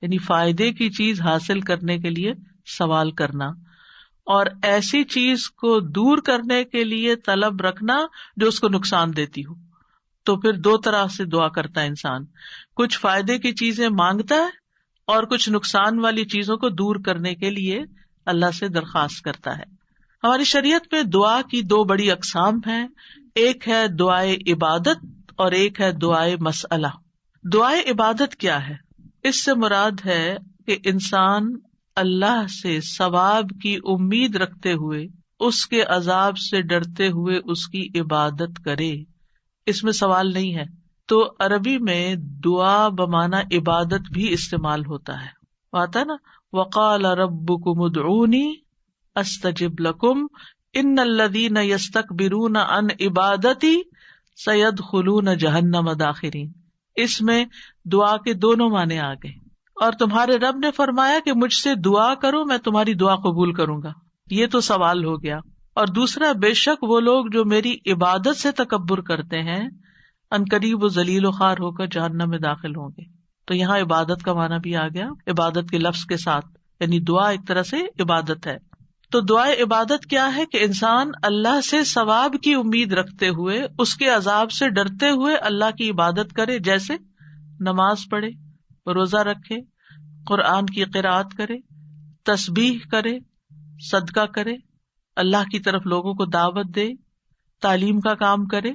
یعنی فائدے کی چیز حاصل کرنے کے لیے سوال کرنا، اور ایسی چیز کو دور کرنے کے لیے طلب رکھنا جو اس کو نقصان دیتی ہو۔ تو پھر دو طرح سے دعا کرتا ہے انسان، کچھ فائدے کی چیزیں مانگتا ہے اور کچھ نقصان والی چیزوں کو دور کرنے کے لیے اللہ سے درخواست کرتا ہے۔ ہماری شریعت میں دعا کی دو بڑی اقسام ہیں، ایک ہے دعائے عبادت اور ایک ہے دعائے مسئلہ۔ دعائے عبادت کیا ہے؟ اس سے مراد ہے کہ انسان اللہ سے ثواب کی امید رکھتے ہوئے، اس کے عذاب سے ڈرتے ہوئے اس کی عبادت کرے، اس میں سوال نہیں ہے۔ تو عربی میں دعا بمعنی عبادت بھی استعمال ہوتا ہے، آتا نا وقال ربکم ادعونی استجب لکم ان الذین یستکبرون عن عبادتی سیدخلون جہنم داخرین۔ اس میں دعا کے دونوں معنی آ گئے، اور تمہارے رب نے فرمایا کہ مجھ سے دعا کرو میں تمہاری دعا قبول کروں گا، یہ تو سوال ہو گیا۔ اور دوسرا، بے شک وہ لوگ جو میری عبادت سے تکبر کرتے ہیں عنقریب و ذلیل و خوار ہو کر جہنم میں داخل ہوں گے۔ تو یہاں عبادت کا معنی بھی آ گیا عبادت کے لفظ کے ساتھ، یعنی دعا ایک طرح سے عبادت ہے۔ تو دعائے عبادت کیا ہے کہ انسان اللہ سے ثواب کی امید رکھتے ہوئے، اس کے عذاب سے ڈرتے ہوئے اللہ کی عبادت کرے، جیسے نماز پڑھے، روزہ رکھے، قرآن کی قرأت کرے، تسبیح کرے، صدقہ کرے، اللہ کی طرف لوگوں کو دعوت دے، تعلیم کا کام کرے۔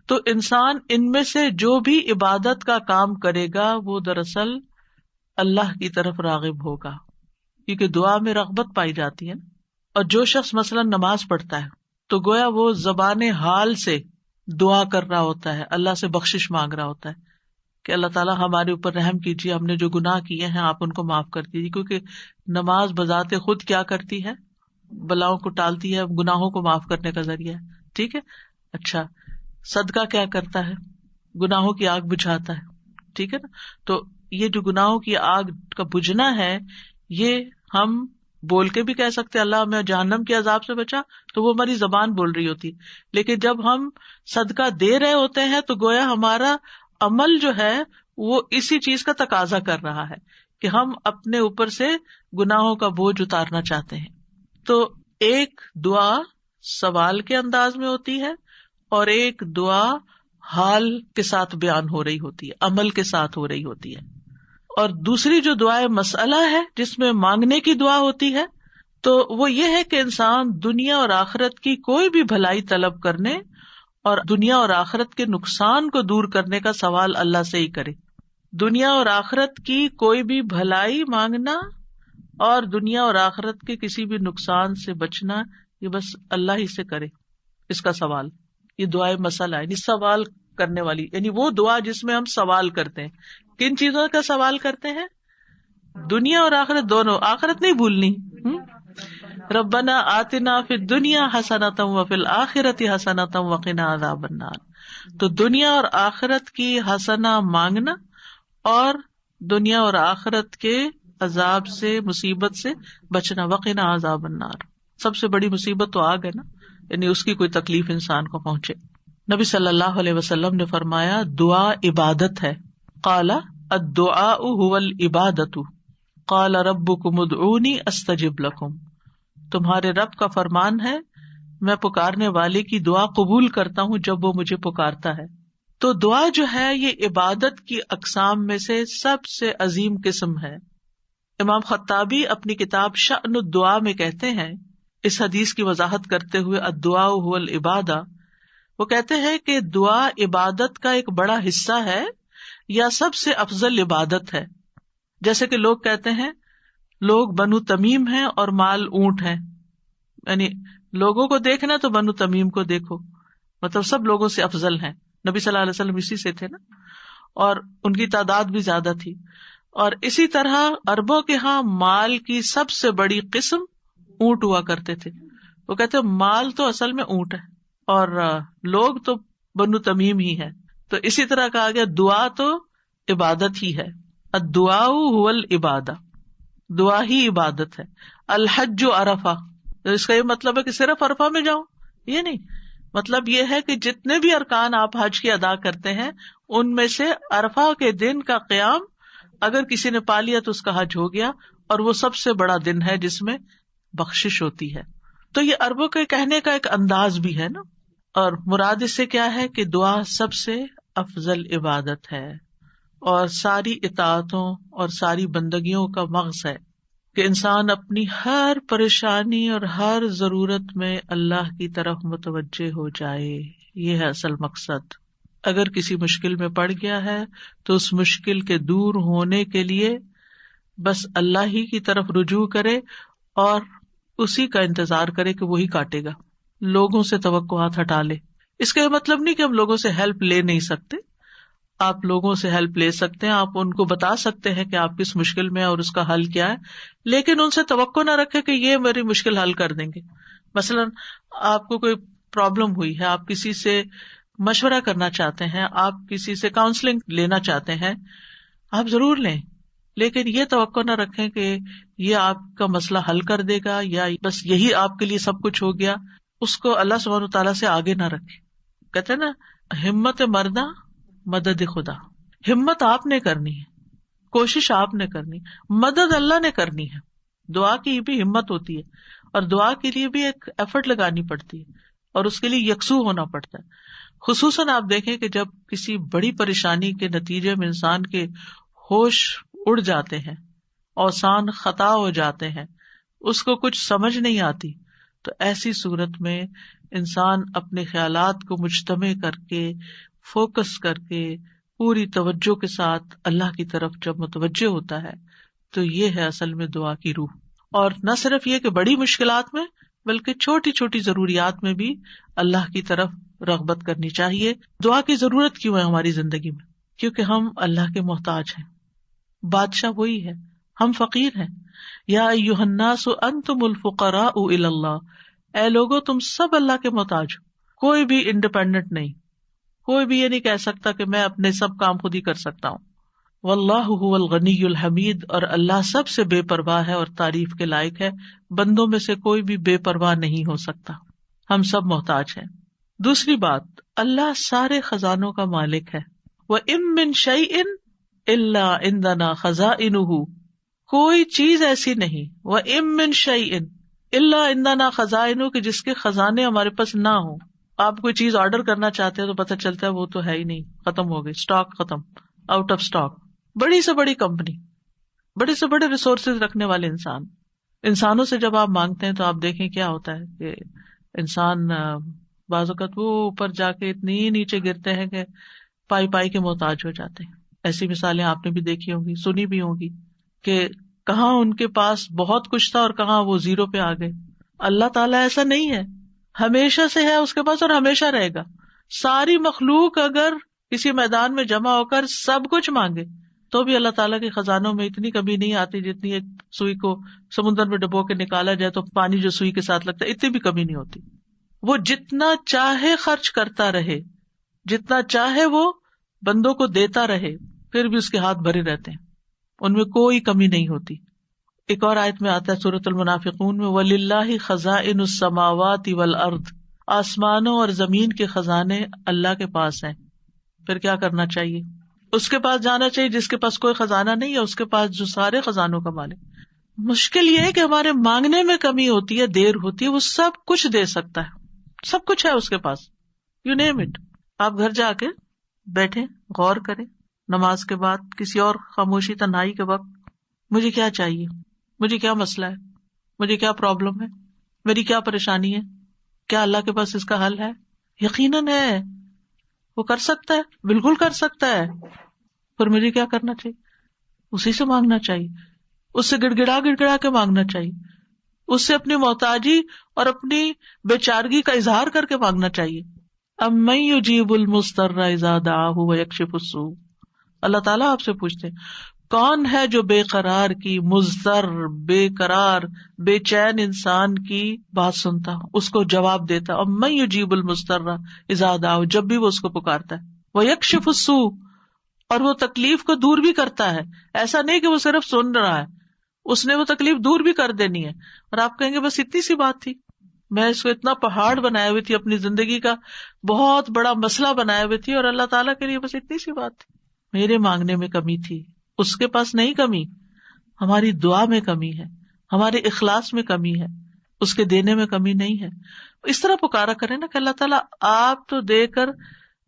تو انسان ان میں سے جو بھی عبادت کا کام کرے گا وہ دراصل اللہ کی طرف راغب ہوگا، کیونکہ دعا میں رغبت پائی جاتی ہے۔ اور جو شخص مثلا نماز پڑھتا ہے تو گویا وہ زبان حال سے دعا کر رہا ہوتا ہے، اللہ سے بخشش مانگ رہا ہوتا ہے کہ اللہ تعالیٰ ہمارے اوپر رحم کیجیے، ہم نے جو گناہ کیے ہیں آپ ان کو معاف کر دیجیے، کیونکہ نماز بذات خود کیا کرتی ہے؟ بلاؤں کو ٹالتی ہے، گناہوں کو معاف کرنے کا ذریعہ ہے، ٹھیک ہے۔ اچھا، صدقہ کیا کرتا ہے؟ گناہوں کی آگ بجھاتا ہے، ٹھیک ہے نا۔ تو یہ جو گناہوں کی آگ کا بجھنا ہے، یہ ہم بول کے بھی کہہ سکتے اللہ ہمیں جہنم کے عذاب سے بچا، تو وہ ہماری زبان بول رہی ہوتی، لیکن جب ہم صدقہ دے رہے ہوتے ہیں تو گویا ہمارا عمل جو ہے وہ اسی چیز کا تقاضا کر رہا ہے کہ ہم اپنے اوپر سے گناہوں کا بوجھ اتارنا چاہتے ہیں۔ تو ایک دعا سوال کے انداز میں ہوتی ہے اور ایک دعا حال کے ساتھ بیان ہو رہی ہوتی ہے، عمل کے ساتھ ہو رہی ہوتی ہے۔ اور دوسری جو دعائے مسئلہ ہے جس میں مانگنے کی دعا ہوتی ہے، تو وہ یہ ہے کہ انسان دنیا اور آخرت کی کوئی بھی بھلائی طلب کرنے اور دنیا اور آخرت کے نقصان کو دور کرنے کا سوال اللہ سے ہی کرے۔ دنیا اور آخرت کی کوئی بھی بھلائی مانگنا اور دنیا اور آخرت کے کسی بھی نقصان سے بچنا، یہ بس اللہ ہی سے کرے، اس کا سوال، یہ دعائے مسئلہ ہے، یعنی سوال کرنے والی، یعنی وہ دعا جس میں ہم سوال کرتے ہیں۔ کن چیزوں کا سوال کرتے ہیں؟ دنیا اور آخرت دونوں، آخرت نہیں بھولنی. ربنا آتنا فی الدنیا حسنۃ وفی الآخرۃ حسنۃ وقنا عذاب النار. تو دنیا اور آخرت کی حسنہ مانگنا اور دنیا اور آخرت کے عذاب سے، مصیبت سے بچنا. وقنا عذاب النار، سب سے بڑی مصیبت تو آگ ہے نا، یعنی اس کی کوئی تکلیف انسان کو پہنچے. نبی صلی اللہ علیہ وسلم نے فرمایا دعا عبادت ہے. قال الدعاء هو العبادۃ قال ربکم ادعونی استجب لکم. تمہارے رب کا فرمان ہے میں پکارنے والے کی دعا قبول کرتا ہوں جب وہ مجھے پکارتا ہے. تو دعا جو ہے یہ عبادت کی اقسام میں سے سب سے عظیم قسم ہے. امام خطابی اپنی کتاب شأن الدعاء میں کہتے ہیں اس حدیث کی وضاحت کرتے ہوئے الدعاء هو العبادہ، وہ کہتے ہیں کہ دعا عبادت کا ایک بڑا حصہ ہے یا سب سے افضل عبادت ہے. جیسے کہ لوگ کہتے ہیں لوگ بنو تمیم ہیں اور مال اونٹ ہیں، یعنی لوگوں کو دیکھنا تو بنو تمیم کو دیکھو، مطلب سب لوگوں سے افضل ہیں. نبی صلی اللہ علیہ وسلم اسی سے تھے نا، اور ان کی تعداد بھی زیادہ تھی. اور اسی طرح عربوں کے ہاں مال کی سب سے بڑی قسم اونٹ ہوا کرتے تھے. وہ کہتے مال تو اصل میں اونٹ ہے اور لوگ تو بنو تمیم ہی ہے. تو اسی طرح کہا گیا دعا تو عبادت ہی ہے. الدعاء هو العبادہ، دعا ہی عبادت ہے. الحج عرفہ، اس کا یہ مطلب ہے کہ صرف عرفہ میں جاؤ، یہ نہیں. مطلب یہ ہے کہ جتنے بھی ارکان آپ حج کی ادا کرتے ہیں ان میں سے عرفہ کے دن کا قیام اگر کسی نے پا لیا تو اس کا حج ہو گیا، اور وہ سب سے بڑا دن ہے جس میں بخشش ہوتی ہے. تو یہ عربوں کے کہنے کا ایک انداز بھی ہے نا، اور مراد اس سے کیا ہے کہ دعا سب سے افضل عبادت ہے اور ساری اطاعتوں اور ساری بندگیوں کا مغز ہے کہ انسان اپنی ہر پریشانی اور ہر ضرورت میں اللہ کی طرف متوجہ ہو جائے. یہ ہے اصل مقصد. اگر کسی مشکل میں پڑ گیا ہے تو اس مشکل کے دور ہونے کے لیے بس اللہ ہی کی طرف رجوع کرے اور اسی کا انتظار کرے کہ وہی کاٹے گا. لوگوں سے توقعات ہٹا لے. اس کا یہ مطلب نہیں کہ ہم لوگوں سے ہیلپ لے نہیں سکتے، آپ لوگوں سے ہیلپ لے سکتے ہیں، آپ ان کو بتا سکتے ہیں کہ آپ کس مشکل میں اور اس کا حل کیا ہے، لیکن ان سے توقع نہ رکھے کہ یہ میری مشکل حل کر دیں گے. مثلاً آپ کو کوئی پرابلم ہوئی ہے، آپ کسی سے مشورہ کرنا چاہتے ہیں، آپ کسی سے کاؤنسلنگ لینا چاہتے ہیں، آپ ضرور لیں، لیکن یہ توقع نہ رکھیں کہ یہ آپ کا مسئلہ حل کر دے گا یا بس یہی آپ کے لیے سب کچھ ہو گیا. اس کو اللہ سبحانہ وتعالیٰ سے آگے نہ رکھیں. کہتے ہیں نا ہمت مردہ مدد خدا. ہمت آپ نے کرنی ہے، کوشش آپ نے کرنی، مدد اللہ نے کرنی ہے. دعا کی بھی ہمت ہوتی ہے اور دعا کے لیے بھی ایک ایفرٹ لگانی پڑتی ہے اور اس کے لیے یکسو ہونا پڑتا ہے. خصوصاً آپ دیکھیں کہ جب کسی بڑی پریشانی کے نتیجے میں انسان کے ہوش اڑ جاتے ہیں، اوسان خطا ہو جاتے ہیں، اس کو کچھ سمجھ نہیں آتی، تو ایسی صورت میں انسان اپنے خیالات کو مجتمع کر کے، فوکس کر کے، پوری توجہ کے ساتھ اللہ کی طرف جب متوجہ ہوتا ہے تو یہ ہے اصل میں دعا کی روح. اور نہ صرف یہ کہ بڑی مشکلات میں بلکہ چھوٹی چھوٹی ضروریات میں بھی اللہ کی طرف رغبت کرنی چاہیے. دعا کی ضرورت کیوں ہے ہماری زندگی میں؟ کیونکہ ہم اللہ کے محتاج ہیں. بادشاہ وہی ہے، ہم فقیر ہیں. یا ایھا الناس انتم الفقراء الی اللہ، اے لوگو تم سب اللہ کے محتاج ہو. کوئی بھی انڈیپینڈنٹ نہیں، کوئی بھی یہ نہیں کہہ سکتا کہ میں اپنے سب کام خود ہی کر سکتا ہوں. واللہ هو الغنی الحمید، اور اللہ سب سے بے پرواہ ہے اور تعریف کے لائق ہے. بندوں میں سے کوئی بھی بے پرواہ نہیں ہو سکتا، ہم سب محتاج ہیں. دوسری بات، اللہ سارے خزانوں کا مالک ہے. وَإِن مِّن شَيْءٍ إِلَّا عِندَنَا خَزَائِنُهُ، کوئی چیز ایسی نہیں، وَإِن مِّن شَيْءٍ إِلَّا عِندَنَا خَزَائِنُهُ، کہ جس کے خزانے ہمارے پاس نہ ہوں. آپ کوئی چیز آرڈر کرنا چاہتے ہیں تو پتہ چلتا ہے وہ تو ہے ہی نہیں، ختم ہو گئی، اسٹاک ختم، آؤٹ آف اسٹاک. بڑی سے بڑی کمپنی، بڑے سے بڑے ریسورسز رکھنے والے انسانوں سے جب آپ مانگتے ہیں تو آپ دیکھیں کیا ہوتا ہے کہ انسان بعض اوقات وہ اوپر جا کے اتنی نیچے گرتے ہیں کہ پائی پائی کے محتاج ہو جاتے ہیں. ایسی مثالیں آپ نے بھی دیکھی ہوں گی، سنی بھی ہوں گی کہ کہاں ان کے پاس بہت کچھ تھا اور کہاں وہ زیرو پہ آ گئے. اللہ تعالیٰ ایسا نہیں ہے، ہمیشہ سے ہے اس کے پاس اور ہمیشہ رہے گا. ساری مخلوق اگر کسی میدان میں جمع ہو کر سب کچھ مانگے تو بھی اللہ تعالیٰ کے خزانوں میں اتنی کمی نہیں آتی جتنی ایک سوئی کو سمندر میں ڈبو کے نکالا جائے تو پانی جو سوئی کے ساتھ لگتا ہے اتنی بھی کمی نہیں ہوتی. وہ جتنا چاہے خرچ کرتا رہے, جتنا چاہے وہ بندوں کو دیتا رہے, پھر بھی اس کے ہاتھ بھرے رہتے ہیں, ان میں کوئی کمی نہیں ہوتی. ایک اور آیت میں آتا ہے سورۃ المنافقون میں, وَلِلَّهِ خَزَائِنُ السَّمَاوَاتِ وَالْأَرْضِ, آسمانوں اور زمین کے خزانے اللہ کے پاس ہیں. پھر کیا کرنا چاہیے؟ اس کے پاس جانا چاہیے جس کے پاس کوئی خزانہ نہیں ہے, اس کے پاس جو سارے خزانوں کا مالک. مشکل یہ ہے کہ ہمارے مانگنے میں کمی ہوتی ہے, دیر ہوتی ہے. وہ سب کچھ دے سکتا ہے, سب کچھ ہے اس کے پاس, یو نیم اٹ. آپ گھر جا کے بیٹھے غور کریں نماز کے بعد, کسی اور خاموشی تنہائی کے وقت, مجھے کیا چاہیے, مجھے کیا مسئلہ ہے, مجھے کیا پرابلم ہے, میری کیا پریشانی ہے, کیا اللہ کے پاس اس کا حل ہے؟ یقیناً ہے, وہ کر سکتا ہے, بالکل کر سکتا ہے. پر مجھے کیا کرنا چاہیے؟ اسی سے مانگنا چاہیے, اس سے گڑ گڑا کے مانگنا چاہیے, اس سے اپنی محتاجی اور اپنی بیچارگی کا اظہار کر کے مانگنا چاہیے. امن یجیب المضطر اذا دعاہ ویکشف السوء, اللہ تعالیٰ آپ سے پوچھتے ہیں کون ہے جو بے قرار کی, مضطر, بے قرار, بے چین انسان کی بات سنتا, اس کو جواب دیتا. امن یجیب المضطر اذا دعاہ, جب بھی وہ اس کو پکارتا ہے. ویکشف السوء, اور وہ تکلیف کو دور بھی کرتا ہے. ایسا نہیں کہ وہ صرف سن رہا ہے, اس نے وہ تکلیف دور بھی کر دینی ہے. اور آپ کہیں گے بس اتنی سی بات تھی, میں اس کو اتنا پہاڑ بنائے ہوئی تھی, اپنی زندگی کا بہت بڑا مسئلہ بنائے ہوئی تھی, اور اللہ تعالیٰ کے لیے بس اتنی سی بات تھی. میرے مانگنے میں کمی تھی, اس کے پاس نہیں کمی. ہماری دعا میں کمی ہے, ہمارے اخلاص میں کمی ہے, اس کے دینے میں کمی نہیں ہے. اس طرح پکارا کریں نا کہ اللہ تعالیٰ آپ تو دے کر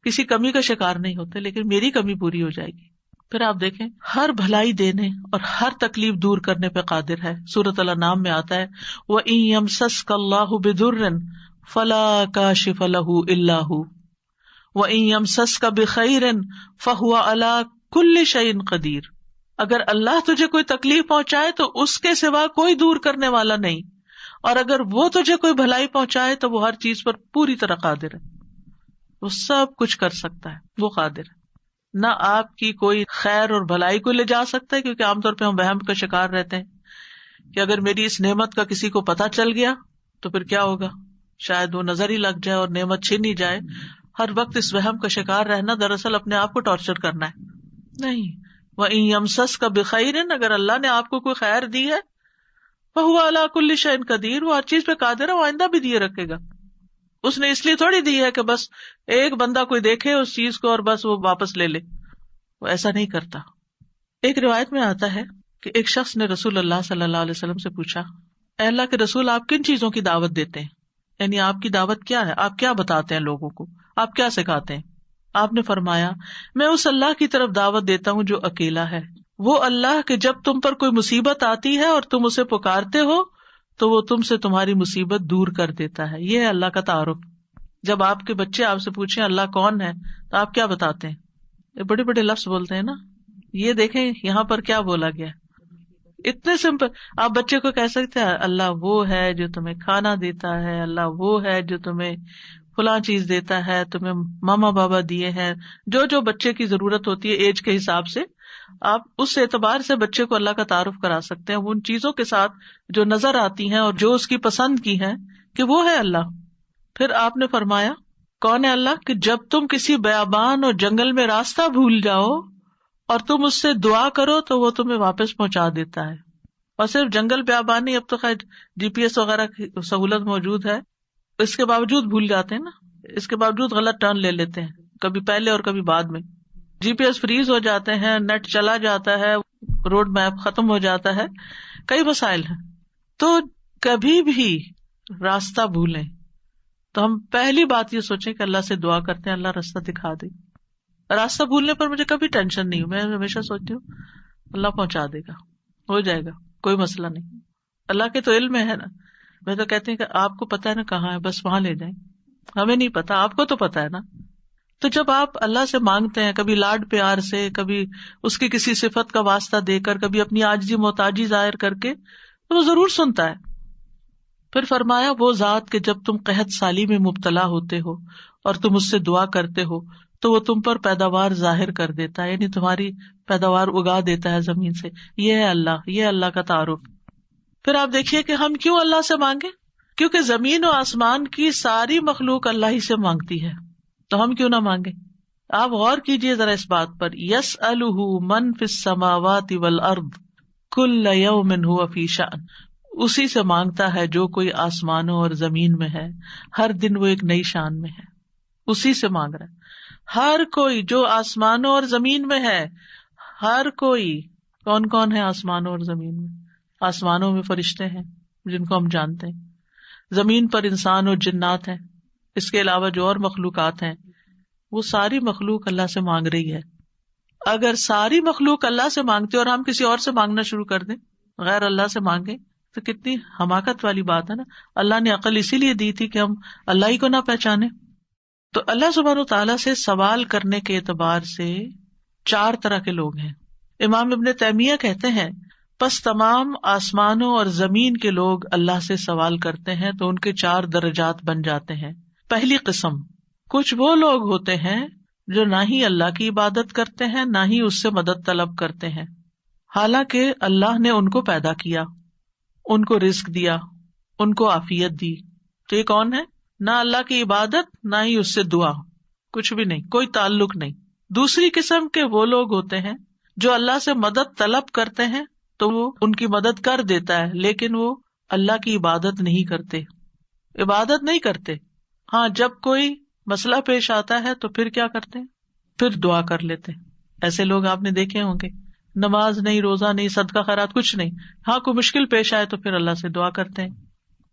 کسی کمی کا شکار نہیں ہوتے, لیکن میری کمی پوری ہو جائے گی. پھر آپ دیکھیں ہر بھلائی دینے اور ہر تکلیف دور کرنے پہ قادر ہے. سورۃ الانعام میں آتا ہے وَإِن يَمْسَسْكَ اللَّهُ بِضُرٍّ فَلَا كَاشِفَ لَهُ إِلَّا هُوَ وَإِن يَمْسَسْكَ بِخَيْرٍ فَهُوَ عَلَى كُلِّ شَيْءٍ قَدِيرٌ. اگر اللہ تجھے کوئی تکلیف پہنچائے تو اس کے سوا کوئی دور کرنے والا نہیں, اور اگر وہ تجھے کوئی بھلائی پہنچائے تو وہ ہر چیز پر پوری طرح قادر ہے. وہ سب کچھ کر سکتا ہے, وہ قادر ہے. نہ آپ کی کوئی خیر اور بھلائی کو لے جا سکتا ہے, کیونکہ عام طور پہ ہم وہم کا شکار رہتے ہیں کہ اگر میری اس نعمت کا کسی کو پتہ چل گیا تو پھر کیا ہوگا, شاید وہ نظر ہی لگ جائے اور نعمت چھین ہی جائے. ہر وقت اس وہم کا شکار رہنا دراصل اپنے آپ کو ٹارچر کرنا ہے. نہیں, وَإِن يَمْسَسْكَ بِخَيْرٍ, اگر اللہ نے آپ کو کوئی خیر دی ہے, فَهُوَ عَلَى كُلِّ شَيْءٍ قَدِيرٌ, وہ ہر چیز پہ قادر ہے, وہ آئندہ بھی دیے رکھے گا. اس نے اس لیے تھوڑی دی ہے کہ بس ایک بندہ کوئی دیکھے اس چیز کو اور بس وہ واپس لے لے, وہ ایسا نہیں کرتا. ایک روایت میں آتا ہے کہ ایک شخص نے رسول اللہ صلی اللہ علیہ وسلم سے پوچھا, اے اللہ کے رسول, آپ کن چیزوں کی دعوت دیتے ہیں, یعنی آپ کی دعوت کیا ہے, آپ کیا بتاتے ہیں لوگوں کو, آپ کیا سکھاتے ہیں؟ آپ نے فرمایا, میں اس اللہ کی طرف دعوت دیتا ہوں جو اکیلا ہے, وہ اللہ کہ جب تم پر کوئی مصیبت آتی ہے اور تم اسے پکارتے ہو تو وہ تم سے تمہاری مصیبت دور کر دیتا ہے. یہ ہے اللہ کا تعارف. جب آپ کے بچے آپ سے پوچھیں اللہ کون ہے تو آپ کیا بتاتے ہیں؟ یہ بڑے بڑے لفظ بولتے ہیں نا. یہ دیکھیں یہاں پر کیا بولا گیا, اتنے سمپل. آپ بچے کو کہہ سکتے ہیں اللہ وہ ہے جو تمہیں کھانا دیتا ہے, اللہ وہ ہے جو تمہیں فلاں چیز دیتا ہے, تمہیں ماما بابا دیے ہیں, جو بچے کی ضرورت ہوتی ہے ایج کے حساب سے آپ اس اعتبار سے بچے کو اللہ کا تعارف کرا سکتے ہیں, ان چیزوں کے ساتھ جو نظر آتی ہیں اور جو اس کی پسند کی ہیں کہ وہ ہے اللہ. پھر آپ نے فرمایا کون ہے اللہ, کہ جب تم کسی بیابان اور جنگل میں راستہ بھول جاؤ اور تم اس سے دعا کرو تو وہ تمہیں واپس پہنچا دیتا ہے. اور صرف جنگل بیابان نہیں, اب تو خیر GPS وغیرہ کی سہولت موجود ہے, اس کے باوجود بھول جاتے ہیں نا, اس کے باوجود غلط ٹرن لے لیتے ہیں, کبھی پہلے اور کبھی بعد میں. GPS فریز ہو جاتے ہیں, نیٹ چلا جاتا ہے, روڈ میپ ختم ہو جاتا ہے, کئی مسائل ہیں. تو کبھی بھی راستہ بھولیں تو ہم پہلی بات یہ سوچیں کہ اللہ سے دعا کرتے ہیں اللہ راستہ دکھا دے. راستہ بھولنے پر مجھے کبھی ٹینشن نہیں, میں ہمیشہ سوچتی ہوں اللہ پہنچا دے گا, ہو جائے گا, کوئی مسئلہ نہیں. اللہ کے تو علم ہے نا. میں تو کہتی ہوں کہ آپ کو پتا ہے نا کہاں ہے, بس وہاں لے جائیں. ہمیں نہیں پتا, آپ کو تو پتا ہے نا. تو جب آپ اللہ سے مانگتے ہیں, کبھی لاڈ پیار سے, کبھی اس کی کسی صفت کا واسطہ دے کر, کبھی اپنی عاجزی محتاجی ظاہر کر کے, تو وہ ضرور سنتا ہے. پھر فرمایا وہ ذات کہ جب تم قحط سالی میں مبتلا ہوتے ہو اور تم اس سے دعا کرتے ہو تو وہ تم پر پیداوار ظاہر کر دیتا ہے، یعنی تمہاری پیداوار اگا دیتا ہے زمین سے. یہ ہے اللہ، یہ اللہ کا تعارف. پھر آپ دیکھیے کہ ہم کیوں اللہ سے مانگیں؟ کیونکہ زمین و آسمان کی ساری مخلوق اللہ ہی سے مانگتی ہے، تو ہم کیوں نہ مانگیں؟ آپ غور کیجئے ذرا اس بات پر. یسألہ من فی السماوات والارض کل یوم ھو فی شأن، اسی سے مانگتا ہے جو کوئی آسمانوں اور زمین میں ہے، ہر دن وہ ایک نئی شان میں ہے. اسی سے مانگ رہا ہے ہر کوئی جو آسمانوں اور زمین میں ہے. ہر کوئی کون کون ہے آسمانوں اور زمین میں؟ آسمانوں میں فرشتے ہیں جن کو ہم جانتے ہیں، زمین پر انسان اور جنات ہیں، اس کے علاوہ جو اور مخلوقات ہیں، وہ ساری مخلوق اللہ سے مانگ رہی ہے. اگر ساری مخلوق اللہ سے مانگتے اور ہم کسی اور سے مانگنا شروع کر دیں، غیر اللہ سے مانگیں، تو کتنی حماقت والی بات ہے نا. اللہ نے عقل اسی لیے دی تھی کہ ہم اللہ ہی کو نہ پہچانے. تو اللہ سبحانہ وتعالیٰ سے سوال کرنے کے اعتبار سے 4 طرح کے لوگ ہیں. امام ابن تیمیہ کہتے ہیں پس تمام آسمانوں اور زمین کے لوگ اللہ سے سوال کرتے ہیں تو ان کے 4 درجات بن جاتے ہیں. پہلی قسم، کچھ وہ لوگ ہوتے ہیں جو نہ ہی اللہ کی عبادت کرتے ہیں نہ ہی اس سے مدد طلب کرتے ہیں، حالانکہ اللہ نے ان کو پیدا کیا، ان کو رزق دیا، ان کو عافیت دی. تو یہ کون ہے؟ نہ اللہ کی عبادت نہ ہی اس سے دعا، کچھ بھی نہیں، کوئی تعلق نہیں. دوسری قسم کے وہ لوگ ہوتے ہیں جو اللہ سے مدد طلب کرتے ہیں تو وہ ان کی مدد کر دیتا ہے، لیکن وہ اللہ کی عبادت نہیں کرتے. ہاں جب کوئی مسئلہ پیش آتا ہے تو پھر کیا کرتے ہیں؟ پھر دعا کر لیتے ہیں. ایسے لوگ آپ نے دیکھے ہوں گے، نماز نہیں، روزہ نہیں، صدقہ خیرات کچھ نہیں، ہاں کوئی مشکل پیش آئے تو پھر اللہ سے دعا کرتے ہیں.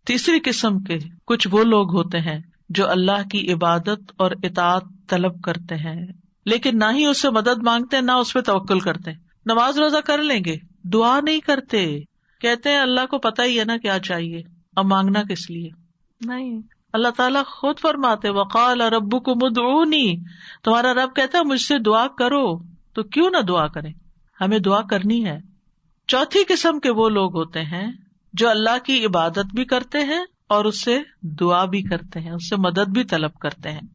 تیسری قسم کے کچھ وہ لوگ ہوتے ہیں جو اللہ کی عبادت اور اطاعت طلب کرتے ہیں، لیکن نہ ہی اس سے مدد مانگتے نہ اس پہ توکل کرتے. نماز روزہ کر لیں گے، دعا نہیں کرتے، کہتے ہیں اللہ کو پتہ ہی ہے نا کیا چاہیے، اب مانگنا کس لیے؟ نہیں، اللہ تعالیٰ خود فرماتے وقال ربکم ادعونی، تمہارا رب کہتا ہے مجھ سے دعا کرو، تو کیوں نہ دعا کریں؟ ہمیں دعا کرنی ہے. چوتھی قسم کے وہ لوگ ہوتے ہیں جو اللہ کی عبادت بھی کرتے ہیں اور اس سے دعا بھی کرتے ہیں، اس سے مدد بھی طلب کرتے ہیں.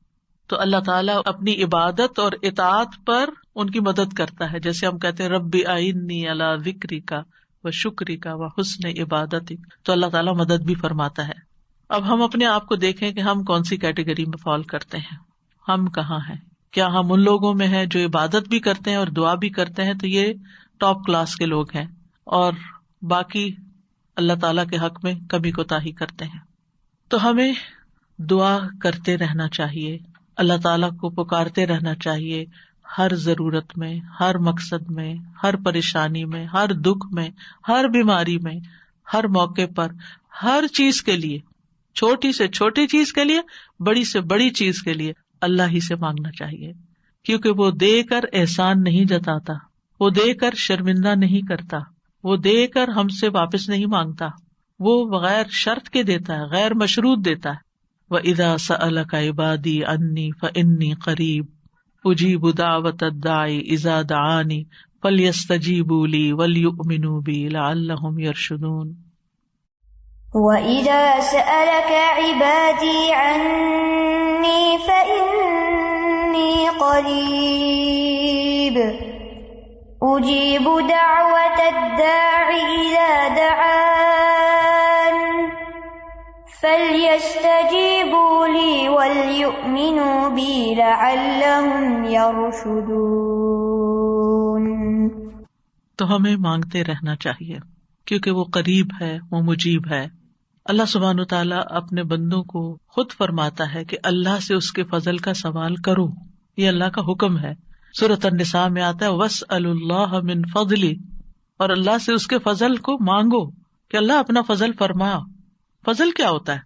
تو اللہ تعالیٰ اپنی عبادت اور اطاعت پر ان کی مدد کرتا ہے، جیسے ہم کہتے ہیں رب اعنی علی ذکرک و شکرک و حسن عبادتک، تو اللہ تعالیٰ مدد بھی فرماتا ہے. اب ہم اپنے آپ کو دیکھیں کہ ہم کون سی کیٹیگری میں فال کرتے ہیں، ہم کہاں ہیں؟ کیا ہم ان لوگوں میں ہیں جو عبادت بھی کرتے ہیں اور دعا بھی کرتے ہیں؟ تو یہ ٹاپ کلاس کے لوگ ہیں، اور باقی اللہ تعالیٰ کے حق میں کمی کوتاہی کرتے ہیں. تو ہمیں دعا کرتے رہنا چاہیے، اللہ تعالیٰ کو پکارتے رہنا چاہیے، ہر ضرورت میں، ہر مقصد میں، ہر پریشانی میں، ہر دکھ میں، ہر بیماری میں، ہر موقع پر، ہر چیز کے لیے، چھوٹی سے چھوٹی چیز کے لیے، بڑی سے بڑی چیز کے لیے اللہ ہی سے مانگنا چاہیے. کیونکہ وہ دے کر احسان نہیں جتاتا، وہ دے کر شرمندہ نہیں کرتا، وہ دے کر ہم سے واپس نہیں مانگتا، وہ بغیر شرط کے دیتا ہے، غیر مشروط دیتا ہے. وَإِذَا سَأَلَكَ عِبَادِي عَنِّي فَإِنِّي قَرِيبٌ أُجِيبُ دَعْوَةَ الدَّاعِ إِذَا دَعَانِ فَلْيَسْتَجِيبُوا لِي وَلْيُؤْمِنُوا بِي لَعَلَّهُمْ يَرْشُدُونَ. وَإِذَا سَأَلَكَ عِبَادِي عَنِّي فَإِنِّي قَرِيبٌ أُجِيبُ دَعْوَةَ الدَّاعِ إِذَا دَعَانِ فَلْيَسْتَجِيبُوا لِي وَلْيُؤْمِنُوا بِي لَعَلَّهُمْ يَرْشُدُونَ. تو ہمیں مانگتے رہنا چاہیے کیونکہ وہ قریب ہے، وہ مجیب ہے. اللہ سبحانہ وتعالیٰ اپنے بندوں کو خود فرماتا ہے کہ اللہ سے اس کے فضل کا سوال کرو، یہ اللہ کا حکم ہے. سورۃ النساء میں آتا ہے وَاسْأَلُوا اللَّهَ مِن فَضْلِهِ، اور اللہ سے اس کے فضل کو مانگو کہ اللہ اپنا فضل فرما. فضل کیا ہوتا ہے؟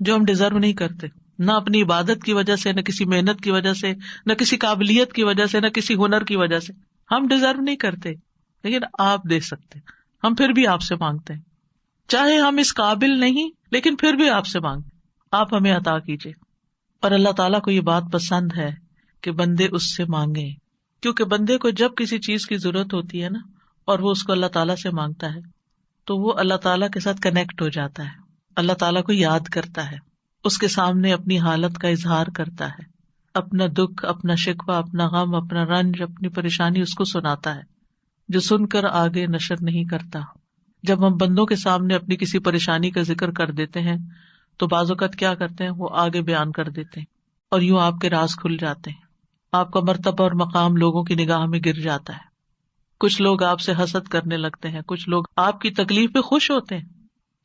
جو ہم ڈیزرو نہیں کرتے، نہ اپنی عبادت کی وجہ سے، نہ کسی محنت کی وجہ سے، نہ کسی قابلیت کی وجہ سے، نہ کسی ہنر کی وجہ سے. ہم ڈیزرو نہیں کرتے، لیکن آپ دے سکتے. ہم پھر بھی آپ سے مانگتے ہیں، چاہے ہم اس قابل نہیں لیکن پھر بھی آپ سے مانگتے، آپ ہمیں عطا کیجیے. اور اللہ تعالیٰ کو یہ بات پسند ہے کہ بندے اس سے مانگیں، کیونکہ بندے کو جب کسی چیز کی ضرورت ہوتی ہے نا اور وہ اس کو اللہ تعالیٰ سے مانگتا ہے تو وہ اللہ تعالیٰ کے ساتھ کنیکٹ ہو جاتا ہے، اللہ تعالیٰ کو یاد کرتا ہے، اس کے سامنے اپنی حالت کا اظہار کرتا ہے، اپنا دکھ، اپنا شکوہ، اپنا غم، اپنا رنج، اپنی پریشانی اس کو سناتا ہے، جو سن کر آگے نشر نہیں کرتا۔ جب ہم بندوں کے سامنے اپنی کسی پریشانی کا ذکر کر دیتے ہیں تو بعض اوقات کیا کرتے ہیں، وہ آگے بیان کر دیتے ہیں اور یوں آپ کے راز کھل جاتے ہیں، آپ کا مرتبہ اور مقام لوگوں کی نگاہ میں گر جاتا ہے۔ کچھ لوگ آپ سے حسد کرنے لگتے ہیں، کچھ لوگ آپ کی تکلیف پہ خوش ہوتے ہیں۔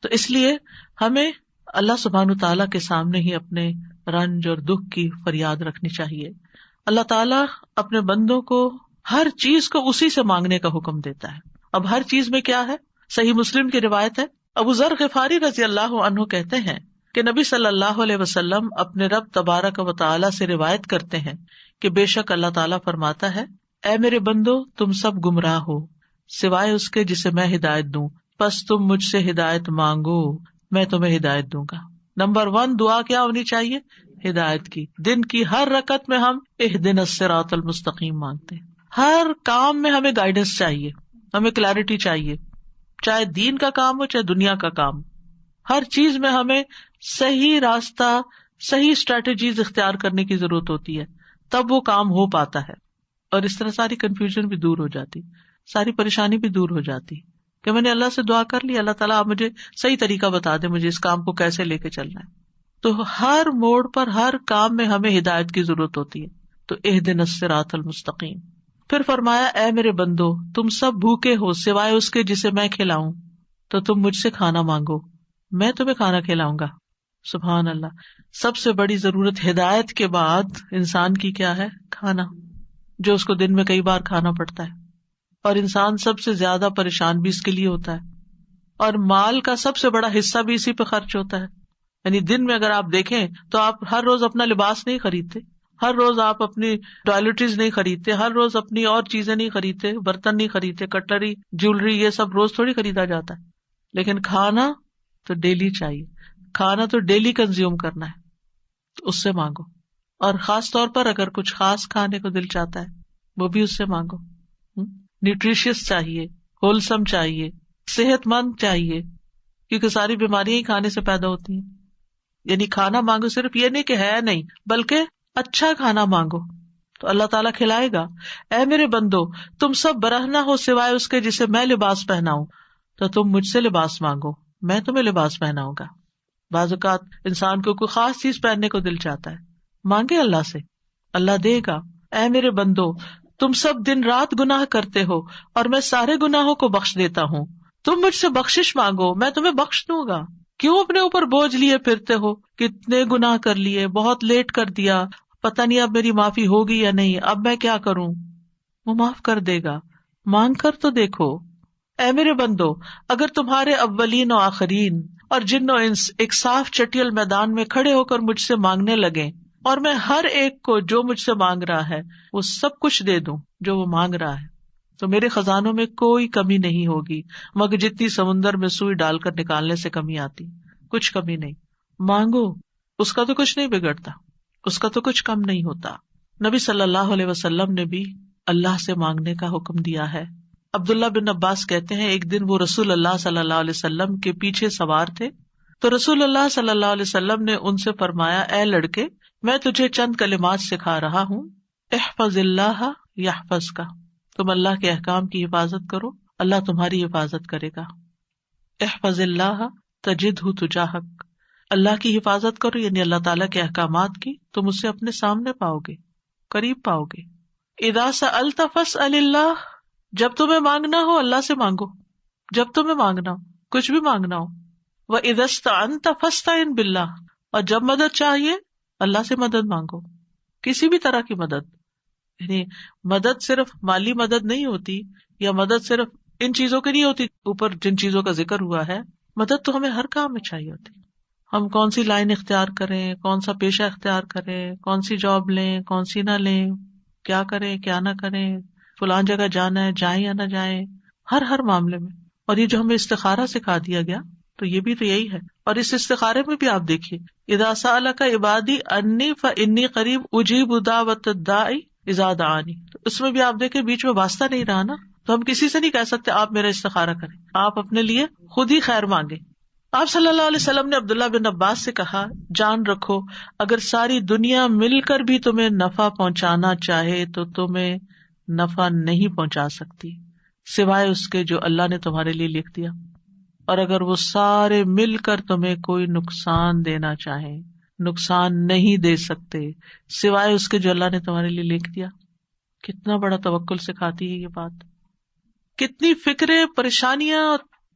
تو اس لیے ہمیں اللہ سبحانہ تعالیٰ کے سامنے ہی اپنے رنج اور دکھ کی فریاد رکھنی چاہیے۔ اللہ تعالیٰ اپنے بندوں کو ہر چیز کو اسی سے مانگنے کا حکم دیتا ہے۔ اب ہر چیز میں کیا ہے؟ صحیح مسلم کی روایت ہے، ابو ذر غفاری رضی اللہ عنہ کہتے ہیں کہ نبی صلی اللہ علیہ وسلم اپنے رب تبارک و تعالیٰ سے روایت کرتے ہیں کہ بے شک اللہ تعالیٰ فرماتا ہے، اے میرے بندو تم سب گمراہ ہو سوائے اس کے جسے میں ہدایت دوں، پس تم مجھ سے ہدایت مانگو میں تمہیں ہدایت دوں گا۔ نمبر 1 دعا کیا ہونی چاہیے؟ ہدایت کی۔ دن کی ہر رکعت میں ہم اہدنا الصراط المستقیم مانگتے ہیں۔ ہر کام میں ہمیں گائیڈنس چاہیے، ہمیں کلیرٹی چاہیے، چاہے دین کا کام ہو چاہے دنیا کا کام، ہر چیز میں ہمیں صحیح راستہ، صحیح اسٹریٹجیز اختیار کرنے کی ضرورت ہوتی ہے، تب وہ کام ہو پاتا ہے، اور اس طرح ساری کنفیوژن بھی دور ہو جاتی، ساری پریشانی بھی دور ہو جاتی کہ میں نے اللہ سے دعا کر لی، اللہ تعالیٰ آپ مجھے صحیح طریقہ بتا دے، مجھے اس کام کو کیسے لے کے چلنا ہے۔ تو ہر موڑ پر، ہر کام میں ہمیں ہدایت کی ضرورت ہوتی ہے۔ تو اہدنا الصراط المستقیم۔ پھر فرمایا، اے میرے بندو تم سب بھوکے ہو سوائے اس کے جسے میں کھلاؤں، تو تم مجھ سے کھانا مانگو میں تمہیں کھانا کھلاؤں گا۔ سبحان اللہ، سب سے بڑی ضرورت ہدایت کے بعد انسان کی کیا ہے؟ کھانا، جو اس کو دن میں کئی بار کھانا پڑتا ہے، اور انسان سب سے زیادہ پریشان بھی اس کے لیے ہوتا ہے، اور مال کا سب سے بڑا حصہ بھی اسی پہ خرچ ہوتا ہے۔ یعنی دن میں اگر آپ دیکھیں تو آپ ہر روز اپنا لباس نہیں خریدتے، ہر روز آپ اپنی ٹوائلٹریز نہیں خریدتے، ہر روز اپنی اور چیزیں نہیں خریدتے، برتن نہیں خریدتے، کٹلری، جیولری، یہ سب روز تھوڑی خریدا جاتا ہے۔ لیکن کھانا تو ڈیلی چاہیے، کھانا تو ڈیلی کنزیوم کرنا ہے، تو اس سے مانگو۔ اور خاص طور پر اگر کچھ خاص کھانے کو دل چاہتا ہے وہ بھی اس سے مانگو۔ نیوٹریشیس چاہیے، ہولسم چاہیے، صحت مند چاہیے، کیونکہ ساری بیماریاں ہی کھانے سے پیدا ہوتی ہیں۔ یعنی کھانا مانگو، صرف یہ نہیں کہ ہے نہیں، بلکہ اچھا کھانا مانگو تو اللہ تعالیٰ کھلائے گا۔ اے میرے بندو تم سب برہنہ ہو سوائے اس کے جسے میں لباس پہناؤں، تو تم مجھ سے لباس مانگو میں تمہیں لباس پہناؤں گا۔ بعض اوقات انسان کو کوئی خاص چیز پہننے کو دل چاہتا ہے، مانگے اللہ سے، اللہ دے گا۔ اے میرے بندو تم سب دن رات گناہ کرتے ہو اور میں سارے گناہوں کو بخش دیتا ہوں، تم مجھ سے بخشش مانگو میں تمہیں بخش دوں گا۔ کیوں اپنے اوپر بوجھ لیے پھرتے ہو؟ کتنے گناہ کر لیے، بہت لیٹ کر دیا، پتہ نہیں اب میری معافی ہوگی یا نہیں، اب میں کیا کروں؟ وہ معاف کر دے گا، مانگ کر تو دیکھو۔ اے میرے بندو اگر تمہارے اولین و آخرین اور جن و انس ایک صاف چٹیل میدان میں کھڑے ہو کر مجھ سے مانگنے لگیں، اور میں ہر ایک کو جو مجھ سے مانگ رہا ہے وہ سب کچھ دے دوں جو وہ مانگ رہا ہے، تو میرے خزانوں میں کوئی کمی نہیں ہوگی مگر جتنی سمندر میں سوئی ڈال کر نکالنے سے کمی آتی، کچھ کمی نہیں۔ مانگو، اس کا تو کچھ نہیں بگڑتا، اس کا تو کچھ کم نہیں ہوتا۔ نبی صلی اللہ علیہ وسلم نے بھی اللہ سے مانگنے کا حکم دیا ہے۔ عبداللہ بن عباس کہتے ہیں ایک دن وہ رسول اللہ صلی اللہ علیہ وسلم کے پیچھے سوار تھے، تو رسول اللہ صلی اللہ علیہ وسلم نے ان سے فرمایا، اے لڑکے میں تجھے چند کلمات سکھا رہا ہوں، احفظ اللہ یحفظک، تم اللہ کے احکام کی حفاظت کرو اللہ تمہاری حفاظت کرے گا۔ احفظ اللہ تجدہ تجاہک، اللہ کی حفاظت کرو یعنی اللہ تعالیٰ کے احکامات کی، تم اسے اپنے سامنے پاؤ گے، قریب پاؤ گے۔ اذا سألت فاسأل اللہ، جب تمہیں مانگنا ہو اللہ سے مانگو، جب تمہیں مانگنا ہو، کچھ بھی مانگنا ہو۔ وَإِذَا اسْتَعَنْتَ فَاسْتَعِنْ بِاللَّهِ، اور جب مدد چاہیے اللہ سے مدد مانگو، کسی بھی طرح کی مدد، یعنی مدد صرف مالی مدد نہیں ہوتی، یا مدد صرف ان چیزوں کی نہیں ہوتی اوپر جن چیزوں کا ذکر ہوا ہے، مدد تو ہمیں ہر کام میں چاہیے ہوتی۔ ہم کون سی لائن اختیار کریں، کون سا پیشہ اختیار کریں، کون سی جاب لیں، کون سی نہ لیں، کیا کریں کیا نہ کریں، فلان جگہ جانا ہے جائیں یا نہ جائیں، ہر معاملے میں۔ اور یہ جو ہمیں استخارہ سکھا دیا گیا تو یہ بھی تو یہی ہے۔ اور اس استخارے میں بھی آپ دیکھیے، اذا سألک عبادی انی فانی قریب اجیب دعوت الداعی اذا دعانی، تو اس میں بھی آپ دیکھیں بیچ میں واسطہ نہیں رہا نا، تو ہم کسی سے نہیں کہہ سکتے آپ میرا استخارہ کریں، آپ اپنے لیے خود ہی خیر مانگے، آپ صلی اللہ علیہ وسلم نے عبداللہ بن عباس سے کہا، جان رکھو اگر ساری دنیا مل کر بھی تمہیں نفع پہنچانا چاہے تو تمہیں نفع نہیں پہنچا سکتی سوائے اس کے جو اللہ نے تمہارے لیے لکھ دیا، اور اگر وہ سارے مل کر تمہیں کوئی نقصان دینا چاہیں نقصان نہیں دے سکتے سوائے اس کے جو اللہ نے تمہارے لیے لکھ دیا۔ کتنا بڑا توکل سکھاتی ہے یہ بات، کتنی فکریں پریشانیاں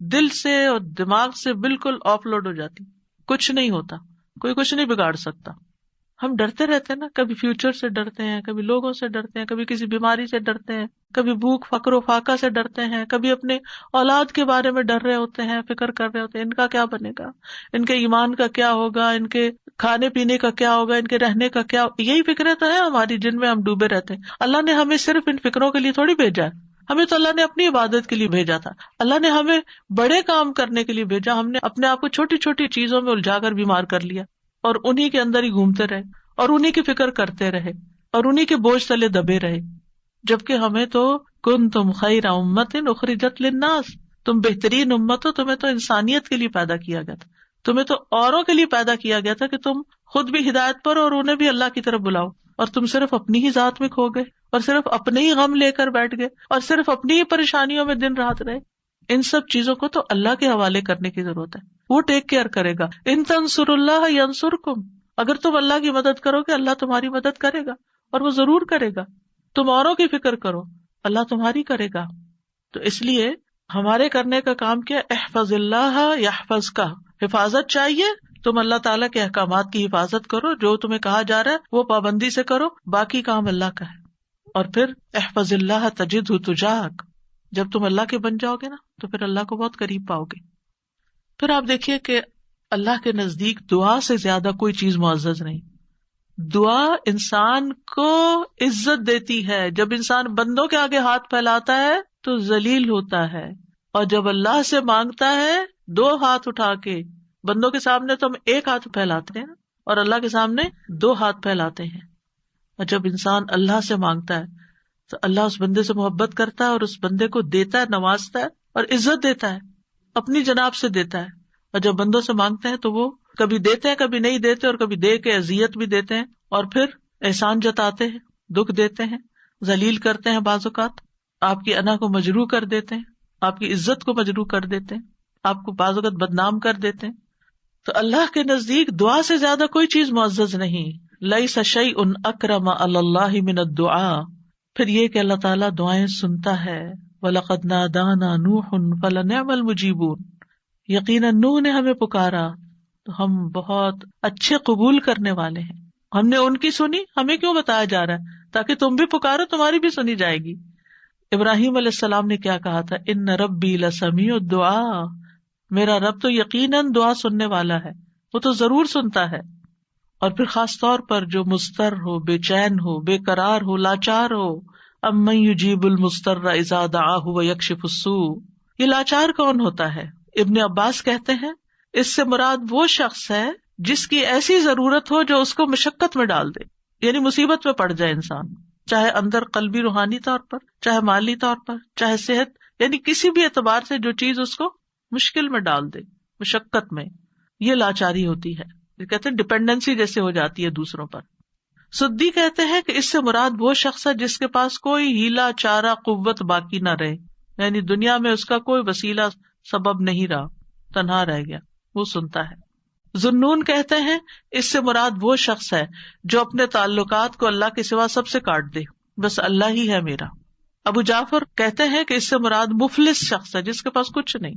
دل سے اور دماغ سے بالکل آف لوڈ ہو جاتی، کچھ نہیں ہوتا، کوئی کچھ نہیں بگاڑ سکتا۔ ہم ڈرتے رہتے ہیں نا، کبھی فیوچر سے ڈرتے ہیں، کبھی لوگوں سے ڈرتے ہیں، کبھی کسی بیماری سے ڈرتے ہیں، کبھی بھوک فقر و فاقہ سے ڈرتے ہیں، کبھی اپنے اولاد کے بارے میں ڈر رہے ہوتے ہیں، فکر کر رہے ہوتے ہیں ان کا کیا بنے گا، ان کے ایمان کا کیا ہوگا، ان کے کھانے پینے کا کیا ہوگا، ان کے رہنے کا کیا، یہی فکریں تو ہیں ہماری جن میں ہم ڈوبے رہتے ہیں۔ اللہ نے ہمیں صرف ان فکروں کے لیے تھوڑی بھیجا ہے، ہمیں تو اللہ نے اپنی عبادت کے لیے بھیجا تھا، اللہ نے ہمیں بڑے کام کرنے کے لیے بھیجا، ہم نے اپنے آپ کو چھوٹی چھوٹی چیزوں میں الجھا کر بیمار کر لیا اور انہی کے اندر ہی گھومتے رہے اور انہی کی فکر کرتے رہے اور انہی کے بوجھ تلے دبے رہے، جبکہ ہمیں تو کنتم خیر امۃ اخرجت للناس، تم بہترین امت ہو، تمہیں تو انسانیت کے لیے پیدا کیا گیا تھا، تمہیں تو اوروں کے لیے پیدا کیا گیا تھا کہ تم خود بھی ہدایت پر اور انہیں بھی اللہ کی طرف بلاؤ، اور تم صرف اپنی ہی ذات میں کھو گئے اور صرف اپنے ہی غم لے کر بیٹھ گئے اور صرف اپنی ہی پریشانیوں میں دن رات رہے۔ ان سب چیزوں کو تو اللہ کے حوالے کرنے کی ضرورت ہے، وہ ٹیک کیئر کرے گا۔ ان تنصروا اللہ ینصرکم، اگر تم اللہ کی مدد کرو گے اللہ تمہاری مدد کرے گا، اور وہ ضرور کرے گا۔ تم اوروں کی فکر کرو اللہ تمہاری کرے گا۔ تو اس لیے ہمارے کرنے کا کام کیا، احفظ اللہ یحفظک، حفاظت چاہیے، تم اللہ تعالیٰ کے احکامات کی حفاظت کرو، جو تمہیں کہا جا رہا ہے وہ پابندی سے کرو، باقی کام اللہ کا ہے۔ اور پھر احفظ اللہ تجدہ تجاہک، جب تم اللہ کے بن جاؤ گے نا تو پھر اللہ کو بہت قریب پاؤ گے۔ پھر آپ دیکھیے کہ اللہ کے نزدیک دعا سے زیادہ کوئی چیز معزز نہیں۔ دعا انسان کو عزت دیتی ہے، جب انسان بندوں کے آگے ہاتھ پھیلاتا ہے تو ذلیل ہوتا ہے، اور جب اللہ سے مانگتا ہے دو ہاتھ اٹھا کے، بندوں کے سامنے تو ہم ایک ہاتھ پھیلاتے ہیں اور اللہ کے سامنے دو ہاتھ پھیلاتے ہیں، اور جب انسان اللہ سے مانگتا ہے تو اللہ اس بندے سے محبت کرتا ہے اور اس بندے کو دیتا ہے، نوازتا ہے اور عزت دیتا ہے، اپنی جناب سے دیتا ہے۔ اور جب بندوں سے مانگتے ہیں تو وہ کبھی دیتے ہیں کبھی نہیں دیتے، اور کبھی دے کے اذیت بھی دیتے ہیں، اور پھر احسان جتاتے ہیں، دکھ دیتے ہیں، ذلیل کرتے ہیں، بعض اوقات آپ کی انا کو مجروح کر دیتے ہیں، آپ کی عزت کو مجروح کر دیتے ہیں، آپ کو بعض اوقات بدنام کر دیتے ہیں۔ تو اللہ کے نزدیک دعا سے زیادہ کوئی چیز معزز نہیں۔ لیس شیء اکرم علی اللہ من الدعاء، پھر یہ کہ اللہ تعالیٰ دعائیں سنتا ہے۔ وَلَقَدْ نَادَانَا نُوحٌ فَلَنِعْمَ الْمُجِيبُونَ، یقیناً نوح نے ہمیں پکارا تو ہم بہت اچھے قبول کرنے والے ہیں۔ ہم نے ان کی سنی، ہمیں کیوں بتایا جا رہا ہے؟ تاکہ تم بھی پکارو، تمہاری بھی سنی جائے گی۔ ابراہیم علیہ السلام نے کیا کہا تھا، ان ربی لسمیع الدعاء، میرا رب تو یقیناً دعا سننے والا ہے، وہ تو ضرور سنتا ہے۔ اور پھر خاص طور پر جو مضطر ہو، بے چین ہو، بے قرار ہو، لاچار ہو، امن یجیب المضطر اذا دعاہ ویکشف السوء، یہ لاچار کون ہوتا ہے؟ ابن عباس کہتے ہیں اس سے مراد وہ شخص ہے جس کی ایسی ضرورت ہو جو اس کو مشقت میں ڈال دے، یعنی مصیبت میں پڑ جائے انسان، چاہے اندر قلبی روحانی طور پر، چاہے مالی طور پر، چاہے صحت، یعنی کسی بھی اعتبار سے جو چیز اس کو مشکل میں ڈال دے، مشقت میں، یہ لاچاری ہوتی ہے۔ یہ کہتے ہیں ڈپینڈنسی جیسے ہو جاتی ہے دوسروں پر۔ سدی کہتے ہیں کہ اس سے مراد وہ شخص ہے جس کے پاس کوئی ہیلا چارہ قوت باقی نہ رہے، یعنی دنیا میں اس کا کوئی وسیلہ سبب نہیں رہا، تنہا رہ گیا، وہ سنتا ہے۔ ذنون کہتے ہیں اس سے مراد وہ شخص ہے جو اپنے تعلقات کو اللہ کے سوا سب سے کاٹ دے، بس اللہ ہی ہے میرا۔ ابو جعفر کہتے ہیں کہ اس سے مراد مفلس شخص ہے جس کے پاس کچھ نہیں۔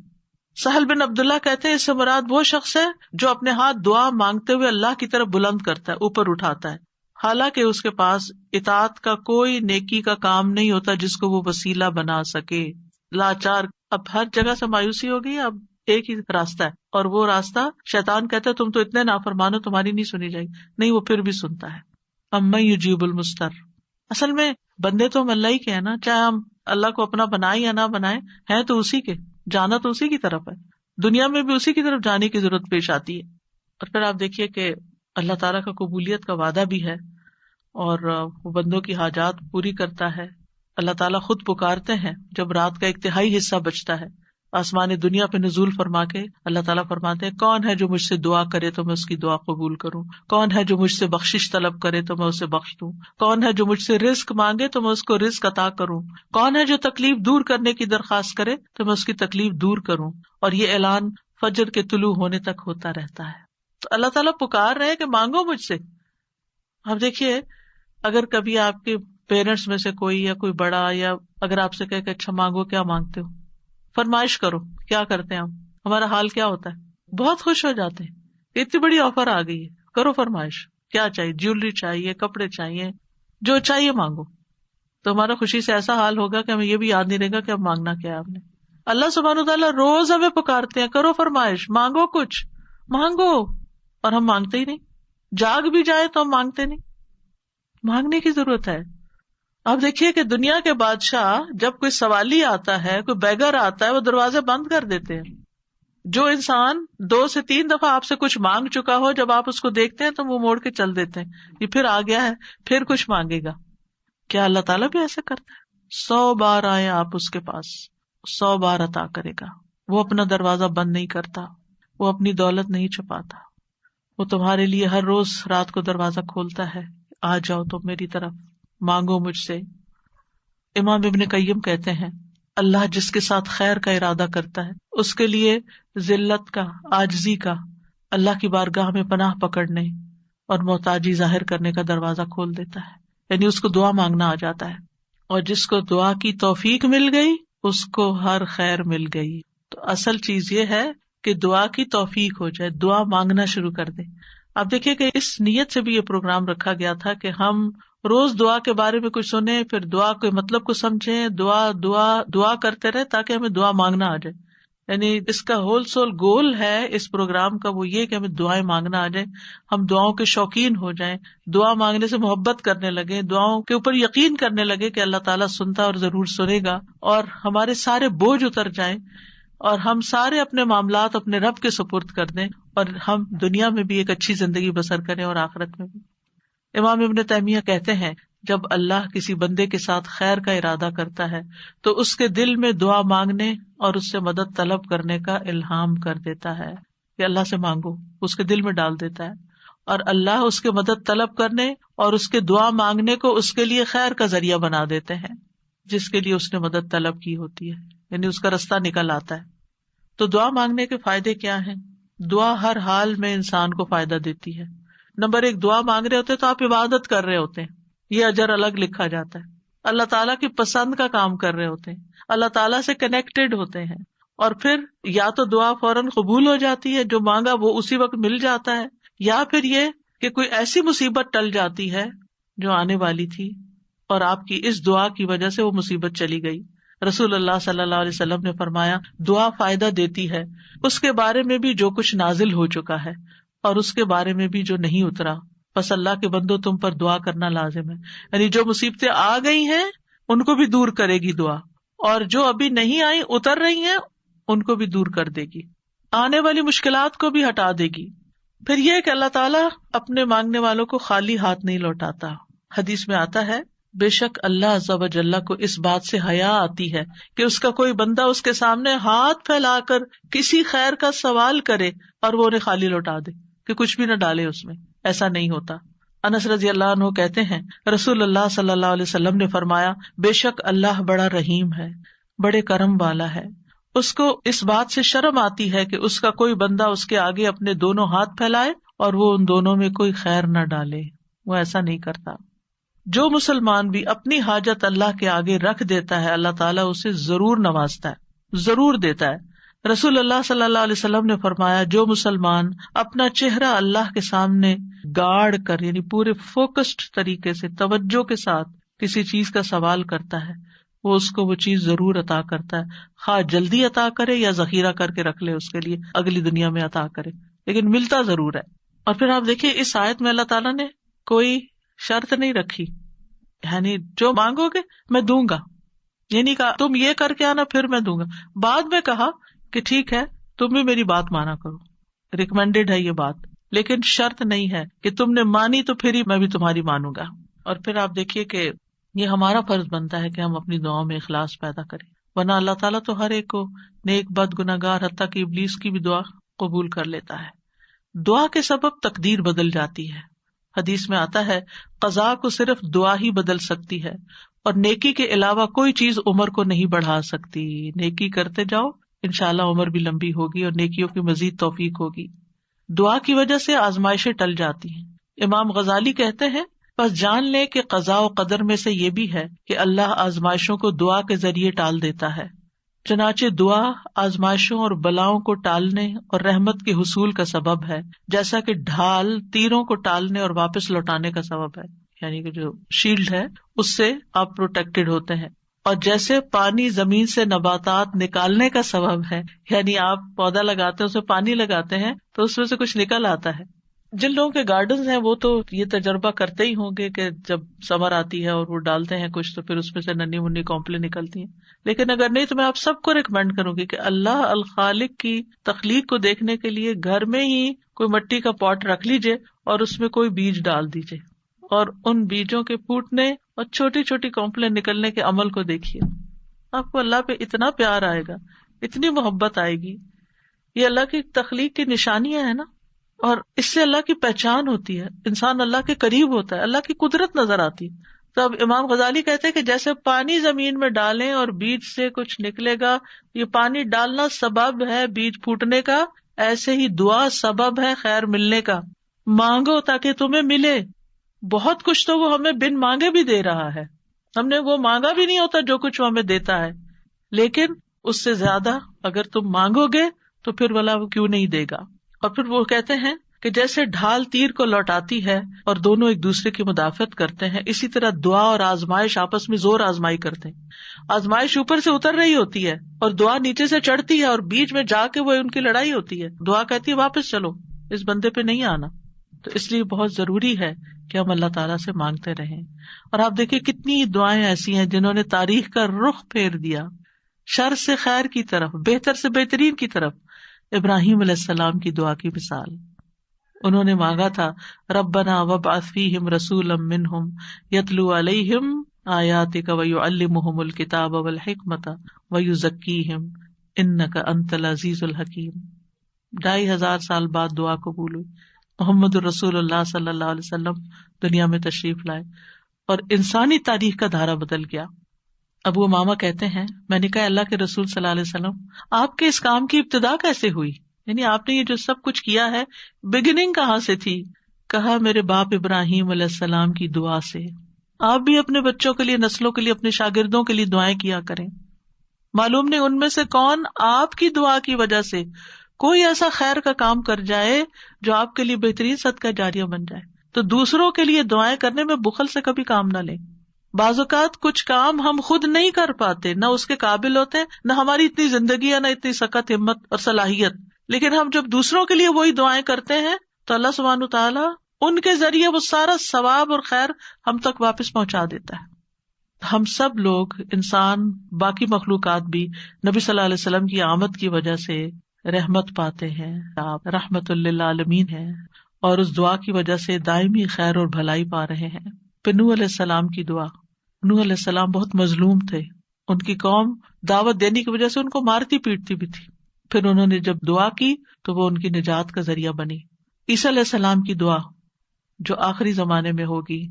سہل بن عبداللہ کہتے ہیں اس سے مراد وہ شخص ہے جو اپنے ہاتھ دعا مانگتے ہوئے اللہ کی طرف بلند کرتا ہے، اوپر اٹھاتا ہے، حالانکہ اس کے پاس اطاعت کا کوئی نیکی کا کام نہیں ہوتا جس کو وہ وسیلہ بنا سکے۔ لاچار، اب ہر جگہ سے مایوسی ہو گئی، اب ایک ہی راستہ ہے، اور وہ راستہ شیطان کہتا ہے تم تو اتنے نافرمان ہو، تمہاری نہیں سنی جائے گی، نہیں، وہ پھر بھی سنتا ہے۔ امن یجیب المضطر، اصل میں بندے تو ہم اللہ ہی کے ہیں نا، چاہے ہم اللہ کو اپنا بنائیں یا نہ بنائیں، ہیں تو اسی کے، جانا تو اسی کی طرف ہے، دنیا میں بھی اسی کی طرف جانے کی ضرورت پیش آتی ہے۔ اور پھر آپ دیکھیے کہ اللہ تعالیٰ کا قبولیت کا وعدہ بھی ہے، اور وہ بندوں کی حاجات پوری کرتا ہے۔ اللہ تعالیٰ خود پکارتے ہیں جب رات کا ایک تہائی حصہ بچتا ہے آسمان دنیا پہ نزول فرما کے اللہ تعالیٰ فرماتے ہیں کون ہے جو مجھ سے دعا کرے تو میں اس کی دعا قبول کروں، کون ہے جو مجھ سے بخشش طلب کرے تو میں اسے بخش دوں، کون ہے جو مجھ سے رزق مانگے تو میں اس کو رزق عطا کروں، کون ہے جو تکلیف دور کرنے کی درخواست کرے تو میں اس کی تکلیف دور کروں. اور یہ اعلان فجر کے طلوع ہونے تک ہوتا رہتا ہے. تو اللہ تعالیٰ پکار رہے کہ مانگو مجھ سے. اب دیکھیے اگر کبھی آپ کے پیرنٹس میں سے کوئی یا کوئی بڑا یا اگر آپ سے کہے کہ اچھا مانگو، کیا مانگتے ہو، فرمائش کرو، کیا کرتے ہیں ہمارا حال کیا ہوتا ہے؟ بہت خوش ہو جاتے ہیں، اتنی بڑی آفر آ گئی ہے، کرو فرمائش، کیا چاہیے، جیولری چاہیے، کپڑے چاہیے، جو چاہیے مانگو. تو ہمارا خوشی سے ایسا حال ہوگا کہ ہمیں یہ بھی یاد نہیں رہے گا کہ اب مانگنا کیا ہے آپ نے. اللہ سبحانہ وتعالیٰ روز ہمیں پکارتے ہیں کرو فرمائش، مانگو، کچھ مانگو، اور ہم مانگتے ہی نہیں. جاگ بھی جائے تو ہم مانگتے نہیں. مانگنے کی ضرورت ہے. آپ دیکھیے کہ دنیا کے بادشاہ جب کوئی سوالی آتا ہے، کوئی بیگر آتا ہے، وہ دروازے بند کر دیتے ہیں. جو انسان 2 سے 3 دفعہ آپ سے کچھ مانگ چکا ہو، جب آپ اس کو دیکھتے ہیں تو وہ موڑ کے چل دیتے ہیں، یہ پھر آ گیا ہے، پھر کچھ مانگے گا. کیا اللہ تعالیٰ بھی ایسے کرتا ہے؟ 100 بار آئے آپ اس کے پاس، 100 بار عطا کرے گا. وہ اپنا دروازہ بند نہیں کرتا، وہ اپنی دولت نہیں چھپاتا. وہ تمہارے لیے ہر روز رات کو دروازہ کھولتا ہے، آ جاؤ تم میری طرف، مانگو مجھ سے. امام ابن قیم کہتے ہیں اللہ جس کے ساتھ خیر کا ارادہ کرتا ہے اس کے لیے ذلت کا، عاجزی کا، اللہ کی بارگاہ میں پناہ پکڑنے اور محتاجی ظاہر کرنے کا دروازہ کھول دیتا ہے. یعنی اس کو دعا مانگنا آ جاتا ہے. اور جس کو دعا کی توفیق مل گئی اس کو ہر خیر مل گئی. تو اصل چیز یہ ہے کہ دعا کی توفیق ہو جائے، دعا مانگنا شروع کر دیں. آپ دیکھیے کہ اس نیت سے بھی یہ پروگرام رکھا گیا تھا کہ ہم روز دعا کے بارے میں کچھ سنیں، پھر دعا کے مطلب کو سمجھیں، دعا کرتے رہے تاکہ ہمیں دعا مانگنا آ جائے. یعنی اس کا ہول سول گول ہے اس پروگرام کا وہ یہ کہ ہمیں دعائیں مانگنا آ جائے، ہم دعاؤں کے شوقین ہو جائیں، دعا مانگنے سے محبت کرنے لگے، دعاؤں کے اوپر یقین کرنے لگے کہ اللہ تعالیٰ سنتا اور ضرور سنے گا، اور ہمارے سارے بوجھ اتر جائیں اور ہم سارے اپنے معاملات اپنے رب کے سپرد کر دیں، اور ہم دنیا میں بھی ایک اچھی زندگی بسر کریں اور آخرت میں بھی. امام ابن تیمیہ کہتے ہیں جب اللہ کسی بندے کے ساتھ خیر کا ارادہ کرتا ہے تو اس کے دل میں دعا مانگنے اور اس سے مدد طلب کرنے کا الہام کر دیتا ہے کہ اللہ سے مانگو، اس کے دل میں ڈال دیتا ہے، اور اللہ اس کے مدد طلب کرنے اور اس کے دعا مانگنے کو اس کے لیے خیر کا ذریعہ بنا دیتے ہیں جس کے لیے اس نے مدد طلب کی ہوتی ہے، یعنی اس کا رستہ نکل آتا ہے. تو دعا مانگنے کے فائدے کیا ہیں؟ دعا ہر حال میں انسان کو فائدہ دیتی ہے. نمبر 1، دعا مانگ رہے ہوتے تو آپ عبادت کر رہے ہوتے ہیں، یہ اجر الگ لکھا جاتا ہے. اللہ تعالیٰ کی پسند کا کام کر رہے ہوتے ہیں، اللہ تعالیٰ سے کنیکٹڈ ہوتے ہیں، اور پھر یا تو دعا فوراً قبول ہو جاتی ہے، جو مانگا وہ اسی وقت مل جاتا ہے، یا پھر یہ کہ کوئی ایسی مصیبت ٹل جاتی ہے جو آنے والی تھی اور آپ کی اس دعا کی وجہ سے وہ مصیبت چلی گئی. رسول اللہ صلی اللہ علیہ وسلم نے فرمایا دعا فائدہ دیتی ہے اس کے بارے میں بھی جو کچھ نازل ہو چکا ہے اور اس کے بارے میں بھی جو نہیں اترا. بس اللہ کے بندو تم پر دعا کرنا لازم ہے، یعنی جو مصیبتیں آ گئی ہیں ان کو بھی دور کرے گی دعا، اور جو ابھی نہیں آئی اتر رہی ہیں ان کو بھی دور کر دے گی، آنے والی مشکلات کو بھی ہٹا دے گی. پھر یہ کہ اللہ تعالیٰ اپنے مانگنے والوں کو خالی ہاتھ نہیں لوٹاتا. حدیث میں آتا ہے بے شک اللہ عز و جل کو اس بات سے حیا آتی ہے کہ اس کا کوئی بندہ اس کے سامنے ہاتھ پھیلا کر کسی خیر کا سوال کرے اور وہ انہیں خالی لوٹا دے، کہ کچھ بھی نہ ڈالے اس میں. ایسا نہیں ہوتا. انس رضی اللہ عنہ کہتے ہیں رسول اللہ صلی اللہ علیہ وسلم نے فرمایا بے شک اللہ بڑا رحیم ہے، بڑے کرم والا ہے، اس کو اس بات سے شرم آتی ہے کہ اس کا کوئی بندہ اس کے آگے اپنے دونوں ہاتھ پھیلائے اور وہ ان دونوں میں کوئی خیر نہ ڈالے. وہ ایسا نہیں کرتا. جو مسلمان بھی اپنی حاجت اللہ کے آگے رکھ دیتا ہے اللہ تعالیٰ اسے ضرور نوازتا ہے، ضرور دیتا ہے. رسول اللہ صلی اللہ علیہ وسلم نے فرمایا جو مسلمان اپنا چہرہ اللہ کے سامنے گاڑ کر، یعنی پورے فوکسڈ طریقے سے توجہ کے ساتھ کسی چیز کا سوال کرتا ہے وہ اس کو وہ چیز ضرور عطا کرتا ہے، خواہ جلدی عطا کرے یا ذخیرہ کر کے رکھ لے اس کے لیے اگلی دنیا میں عطا کرے، لیکن ملتا ضرور ہے. اور پھر آپ دیکھیے اس آیت میں اللہ تعالیٰ نے کوئی شرط نہیں رکھی، یعنی جو مانگو گے میں دوں گا، یہ نہیں کہا تم یہ کر کے آنا پھر میں دوں گا. بعد میں کہا کہ ٹھیک ہے تم بھی میری بات مانا کرو، ریکمینڈیڈ ہے یہ بات، لیکن شرط نہیں ہے کہ تم نے مانی تو پھر ہی میں بھی تمہاری مانوں گا. اور پھر آپ دیکھیے کہ یہ ہمارا فرض بنتا ہے کہ ہم اپنی دعاؤں میں اخلاص پیدا کریں. ورنہ اللہ تعالیٰ تو ہر ایک کو نیک بد گناہگار حتیٰ کہ ابلیس کی بھی دعا قبول کر لیتا ہے. دعا کے سبب تقدیر بدل جاتی ہے. حدیث میں آتا ہے قضاء کو صرف دعا ہی بدل سکتی ہے اور نیکی کے علاوہ کوئی چیز عمر کو نہیں بڑھا سکتی. نیکی کرتے جاؤ انشاءاللہ عمر بھی لمبی ہوگی اور نیکیوں کی مزید توفیق ہوگی. دعا کی وجہ سے آزمائشیں ٹل جاتی ہیں. امام غزالی کہتے ہیں بس جان لے کہ قضاء و قدر میں سے یہ بھی ہے کہ اللہ آزمائشوں کو دعا کے ذریعے ٹال دیتا ہے. چنانچہ دعا آزمائشوں اور بلاؤں کو ٹالنے اور رحمت کے حصول کا سبب ہے، جیسا کہ ڈھال تیروں کو ٹالنے اور واپس لوٹانے کا سبب ہے. یعنی کہ جو شیلڈ ہے اس سے آپ پروٹیکٹڈ ہوتے ہیں. اور جیسے پانی زمین سے نباتات نکالنے کا سبب ہے، یعنی آپ پودا لگاتے ہیں اس میں پانی لگاتے ہیں تو اس میں سے کچھ نکل آتا ہے. جن لوگوں کے گارڈنز ہیں وہ تو یہ تجربہ کرتے ہی ہوں گے کہ جب سمر آتی ہے اور وہ ڈالتے ہیں کچھ تو پھر اس میں سے ننھی منی کونپلیں نکلتی ہیں. لیکن اگر نہیں تو میں آپ سب کو ریکمینڈ کروں گی کہ اللہ الخالق کی تخلیق کو دیکھنے کے لیے گھر میں ہی کوئی مٹی کا پاٹ رکھ لیجئے اور اس میں کوئی بیج ڈال دیجئے اور ان بیجوں کے پھوٹنے اور چھوٹی چھوٹی کونپلیں نکلنے کے عمل کو دیکھیے. آپ کو اللہ پہ اتنا پیار آئے گا، اتنی محبت آئے گی. یہ اللہ کی تخلیق کی نشانیاں ہیں نا، اور اس سے اللہ کی پہچان ہوتی ہے. انسان اللہ کے قریب ہوتا ہے، اللہ کی قدرت نظر آتی ہے. تو اب امام غزالی کہتے ہیں کہ جیسے پانی زمین میں ڈالیں اور بیج سے کچھ نکلے گا، یہ پانی ڈالنا سبب ہے بیج پھوٹنے کا، ایسے ہی دعا سبب ہے خیر ملنے کا. مانگو تاکہ تمہیں ملے. بہت کچھ تو وہ ہمیں بن مانگے بھی دے رہا ہے، ہم نے وہ مانگا بھی نہیں ہوتا جو کچھ وہ ہمیں دیتا ہے، لیکن اس سے زیادہ اگر تم مانگو گے تو پھر والا وہ کیوں نہیں دے گا. اور پھر وہ کہتے ہیں کہ جیسے ڈھال تیر کو لوٹاتی ہے اور دونوں ایک دوسرے کی مدافعت کرتے ہیں، اسی طرح دعا اور آزمائش آپس میں زور آزمائی کرتے ہیں. آزمائش اوپر سے اتر رہی ہوتی ہے اور دعا نیچے سے چڑھتی ہے اور بیچ میں جا کے وہ ان کی لڑائی ہوتی ہے. دعا کہتی ہے واپس چلو، اس بندے پہ نہیں آنا. تو اس لیے بہت ضروری ہے کہ ہم اللہ تعالیٰ سے مانگتے رہیں. اور آپ دیکھیں کتنی دعائیں ایسی ہیں جنہوں نے تاریخ کا رخ پھیر دیا، شر سے خیر کی طرف، بہتر سے بہترین کی طرف. ابراہیم علیہ السلام کی دعا کی مثال، انہوں نے مانگا تھا ربنا وابعث فیہم رسولا منہم یتلو علیہم آیاتک ویعلمہم الکتاب والحکمت ویزکیہم انک انت العزیز الحکیم. 2500 سال بعد دعا قبول ہوئی. محمد الرسول اللہ صلی اللہ علیہ وسلم دنیا میں تشریف لائے اور انسانی تاریخ کا دھارا بدل گیا. ابو امامہ کہتے ہیں میں نے کہا اللہ کے رسول صلی اللہ علیہ وسلم آپ کے اس کام کی ابتدا کیسے ہوئی، یعنی آپ نے یہ جو سب کچھ کیا ہے بگننگ کہاں سے تھی؟ کہا میرے باپ ابراہیم علیہ السلام کی دعا سے. آپ بھی اپنے بچوں کے لیے، نسلوں کے لیے، اپنے شاگردوں کے لیے دعائیں کیا کریں. معلوم نہیں ان میں سے کون آپ کی دعا کی وجہ سے کوئی ایسا خیر کا کام کر جائے جو آپ کے لیے بہترین صدقہ جاریہ بن جائے. تو دوسروں کے لیے دعائیں کرنے میں بخل سے کبھی کام نہ لیں. بعض اوقات کچھ کام ہم خود نہیں کر پاتے، نہ اس کے قابل ہوتے ہیں، نہ ہماری اتنی زندگی ہے، نہ اتنی سخت ہمت اور صلاحیت. لیکن ہم جب دوسروں کے لیے وہی دعائیں کرتے ہیں تو اللہ سبحانہ وتعالیٰ ان کے ذریعے وہ سارا ثواب اور خیر ہم تک واپس پہنچا دیتا ہے. ہم سب لوگ، انسان، باقی مخلوقات بھی نبی صلی اللہ علیہ وسلم کی آمد کی وجہ سے رحمت پاتے ہیں. آپ رحمت للعالمین ہیں اور اس دعا کی وجہ سے دائمی خیر اور بھلائی پا رہے ہیں. پھر نوح علیہ السلام کی دعا. نوح علیہ السلام بہت مظلوم تھے، ان کی قوم دعوت دینے کی وجہ سے ان کو مارتی پیٹتی بھی تھی. پھر انہوں نے جب دعا کی تو وہ ان کی نجات کا ذریعہ بنی. عیسیٰ علیہ السلام کی دعا جو آخری زمانے میں ہوگی،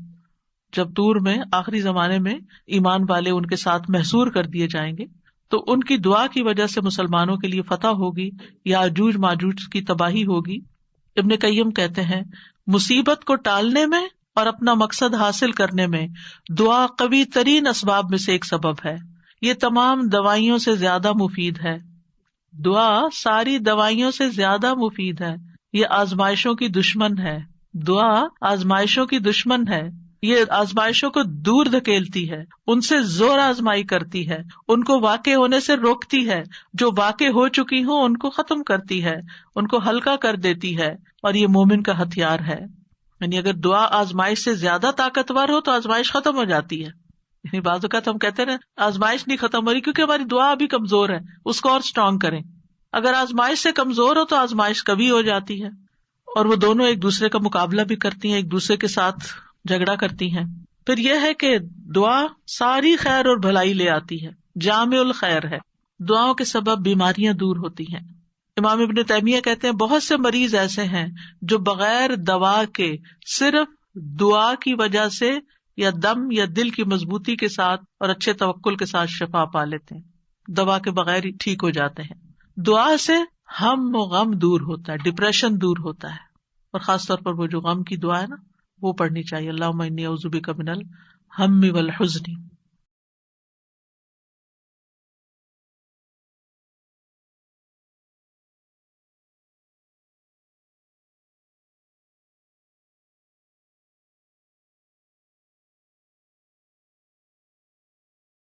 جب طور میں آخری زمانے میں ایمان والے ان کے ساتھ محصور کر دیے جائیں گے تو ان کی دعا کی وجہ سے مسلمانوں کے لیے فتح ہوگی، یاجوج ماجوج کی تباہی ہوگی. ابن قیم کہتے ہیں مصیبت کو ٹالنے میں اور اپنا مقصد حاصل کرنے میں دعا قوی ترین اسباب میں سے ایک سبب ہے. یہ تمام دوائیوں سے زیادہ مفید ہے. دعا ساری دوائیوں سے زیادہ مفید ہے. یہ آزمائشوں کی دشمن ہے. دعا آزمائشوں کی دشمن ہے. یہ آزمائشوں کو دور دھکیلتی ہے، ان سے زور آزمائی کرتی ہے، ان کو واقع ہونے سے روکتی ہے، جو واقع ہو چکی ہوں ان کو ختم کرتی ہے، ان کو ہلکا کر دیتی ہے. اور یہ مومن کا ہتھیار ہے. یعنی اگر دعا آزمائش سے زیادہ طاقتور ہو تو آزمائش ختم ہو جاتی ہے. یعنی بعض اوقات ہم کہتے ہیں آزمائش نہیں ختم ہو رہی کیونکہ ہماری دعا ابھی کمزور ہے، اس کو اور اسٹرانگ کریں. اگر آزمائش سے کمزور ہو تو آزمائش کبھی ہو جاتی ہے. اور وہ دونوں ایک دوسرے کا مقابلہ بھی کرتی ہیں، ایک دوسرے کے ساتھ جھگڑا کرتی ہیں. پھر یہ ہے کہ دعا ساری خیر اور بھلائی لے آتی ہے. جامع الخیر ہے. دعاؤں کے سبب بیماریاں دور ہوتی ہیں. امام ابن تیمیہ کہتے ہیں بہت سے مریض ایسے ہیں جو بغیر دوا کے صرف دعا کی وجہ سے یا دم یا دل کی مضبوطی کے ساتھ اور اچھے توکل کے ساتھ شفا پا لیتے ہیں. دوا کے بغیر ہی ٹھیک ہو جاتے ہیں. دعا سے ہم و غم دور ہوتا ہے, ڈپریشن دور ہوتا ہے, اور خاص طور پر وہ جو غم کی دعا ہے نا وہ پڑھنی چاہیے. اللہم انی اعوذ بک من الہم والحزن.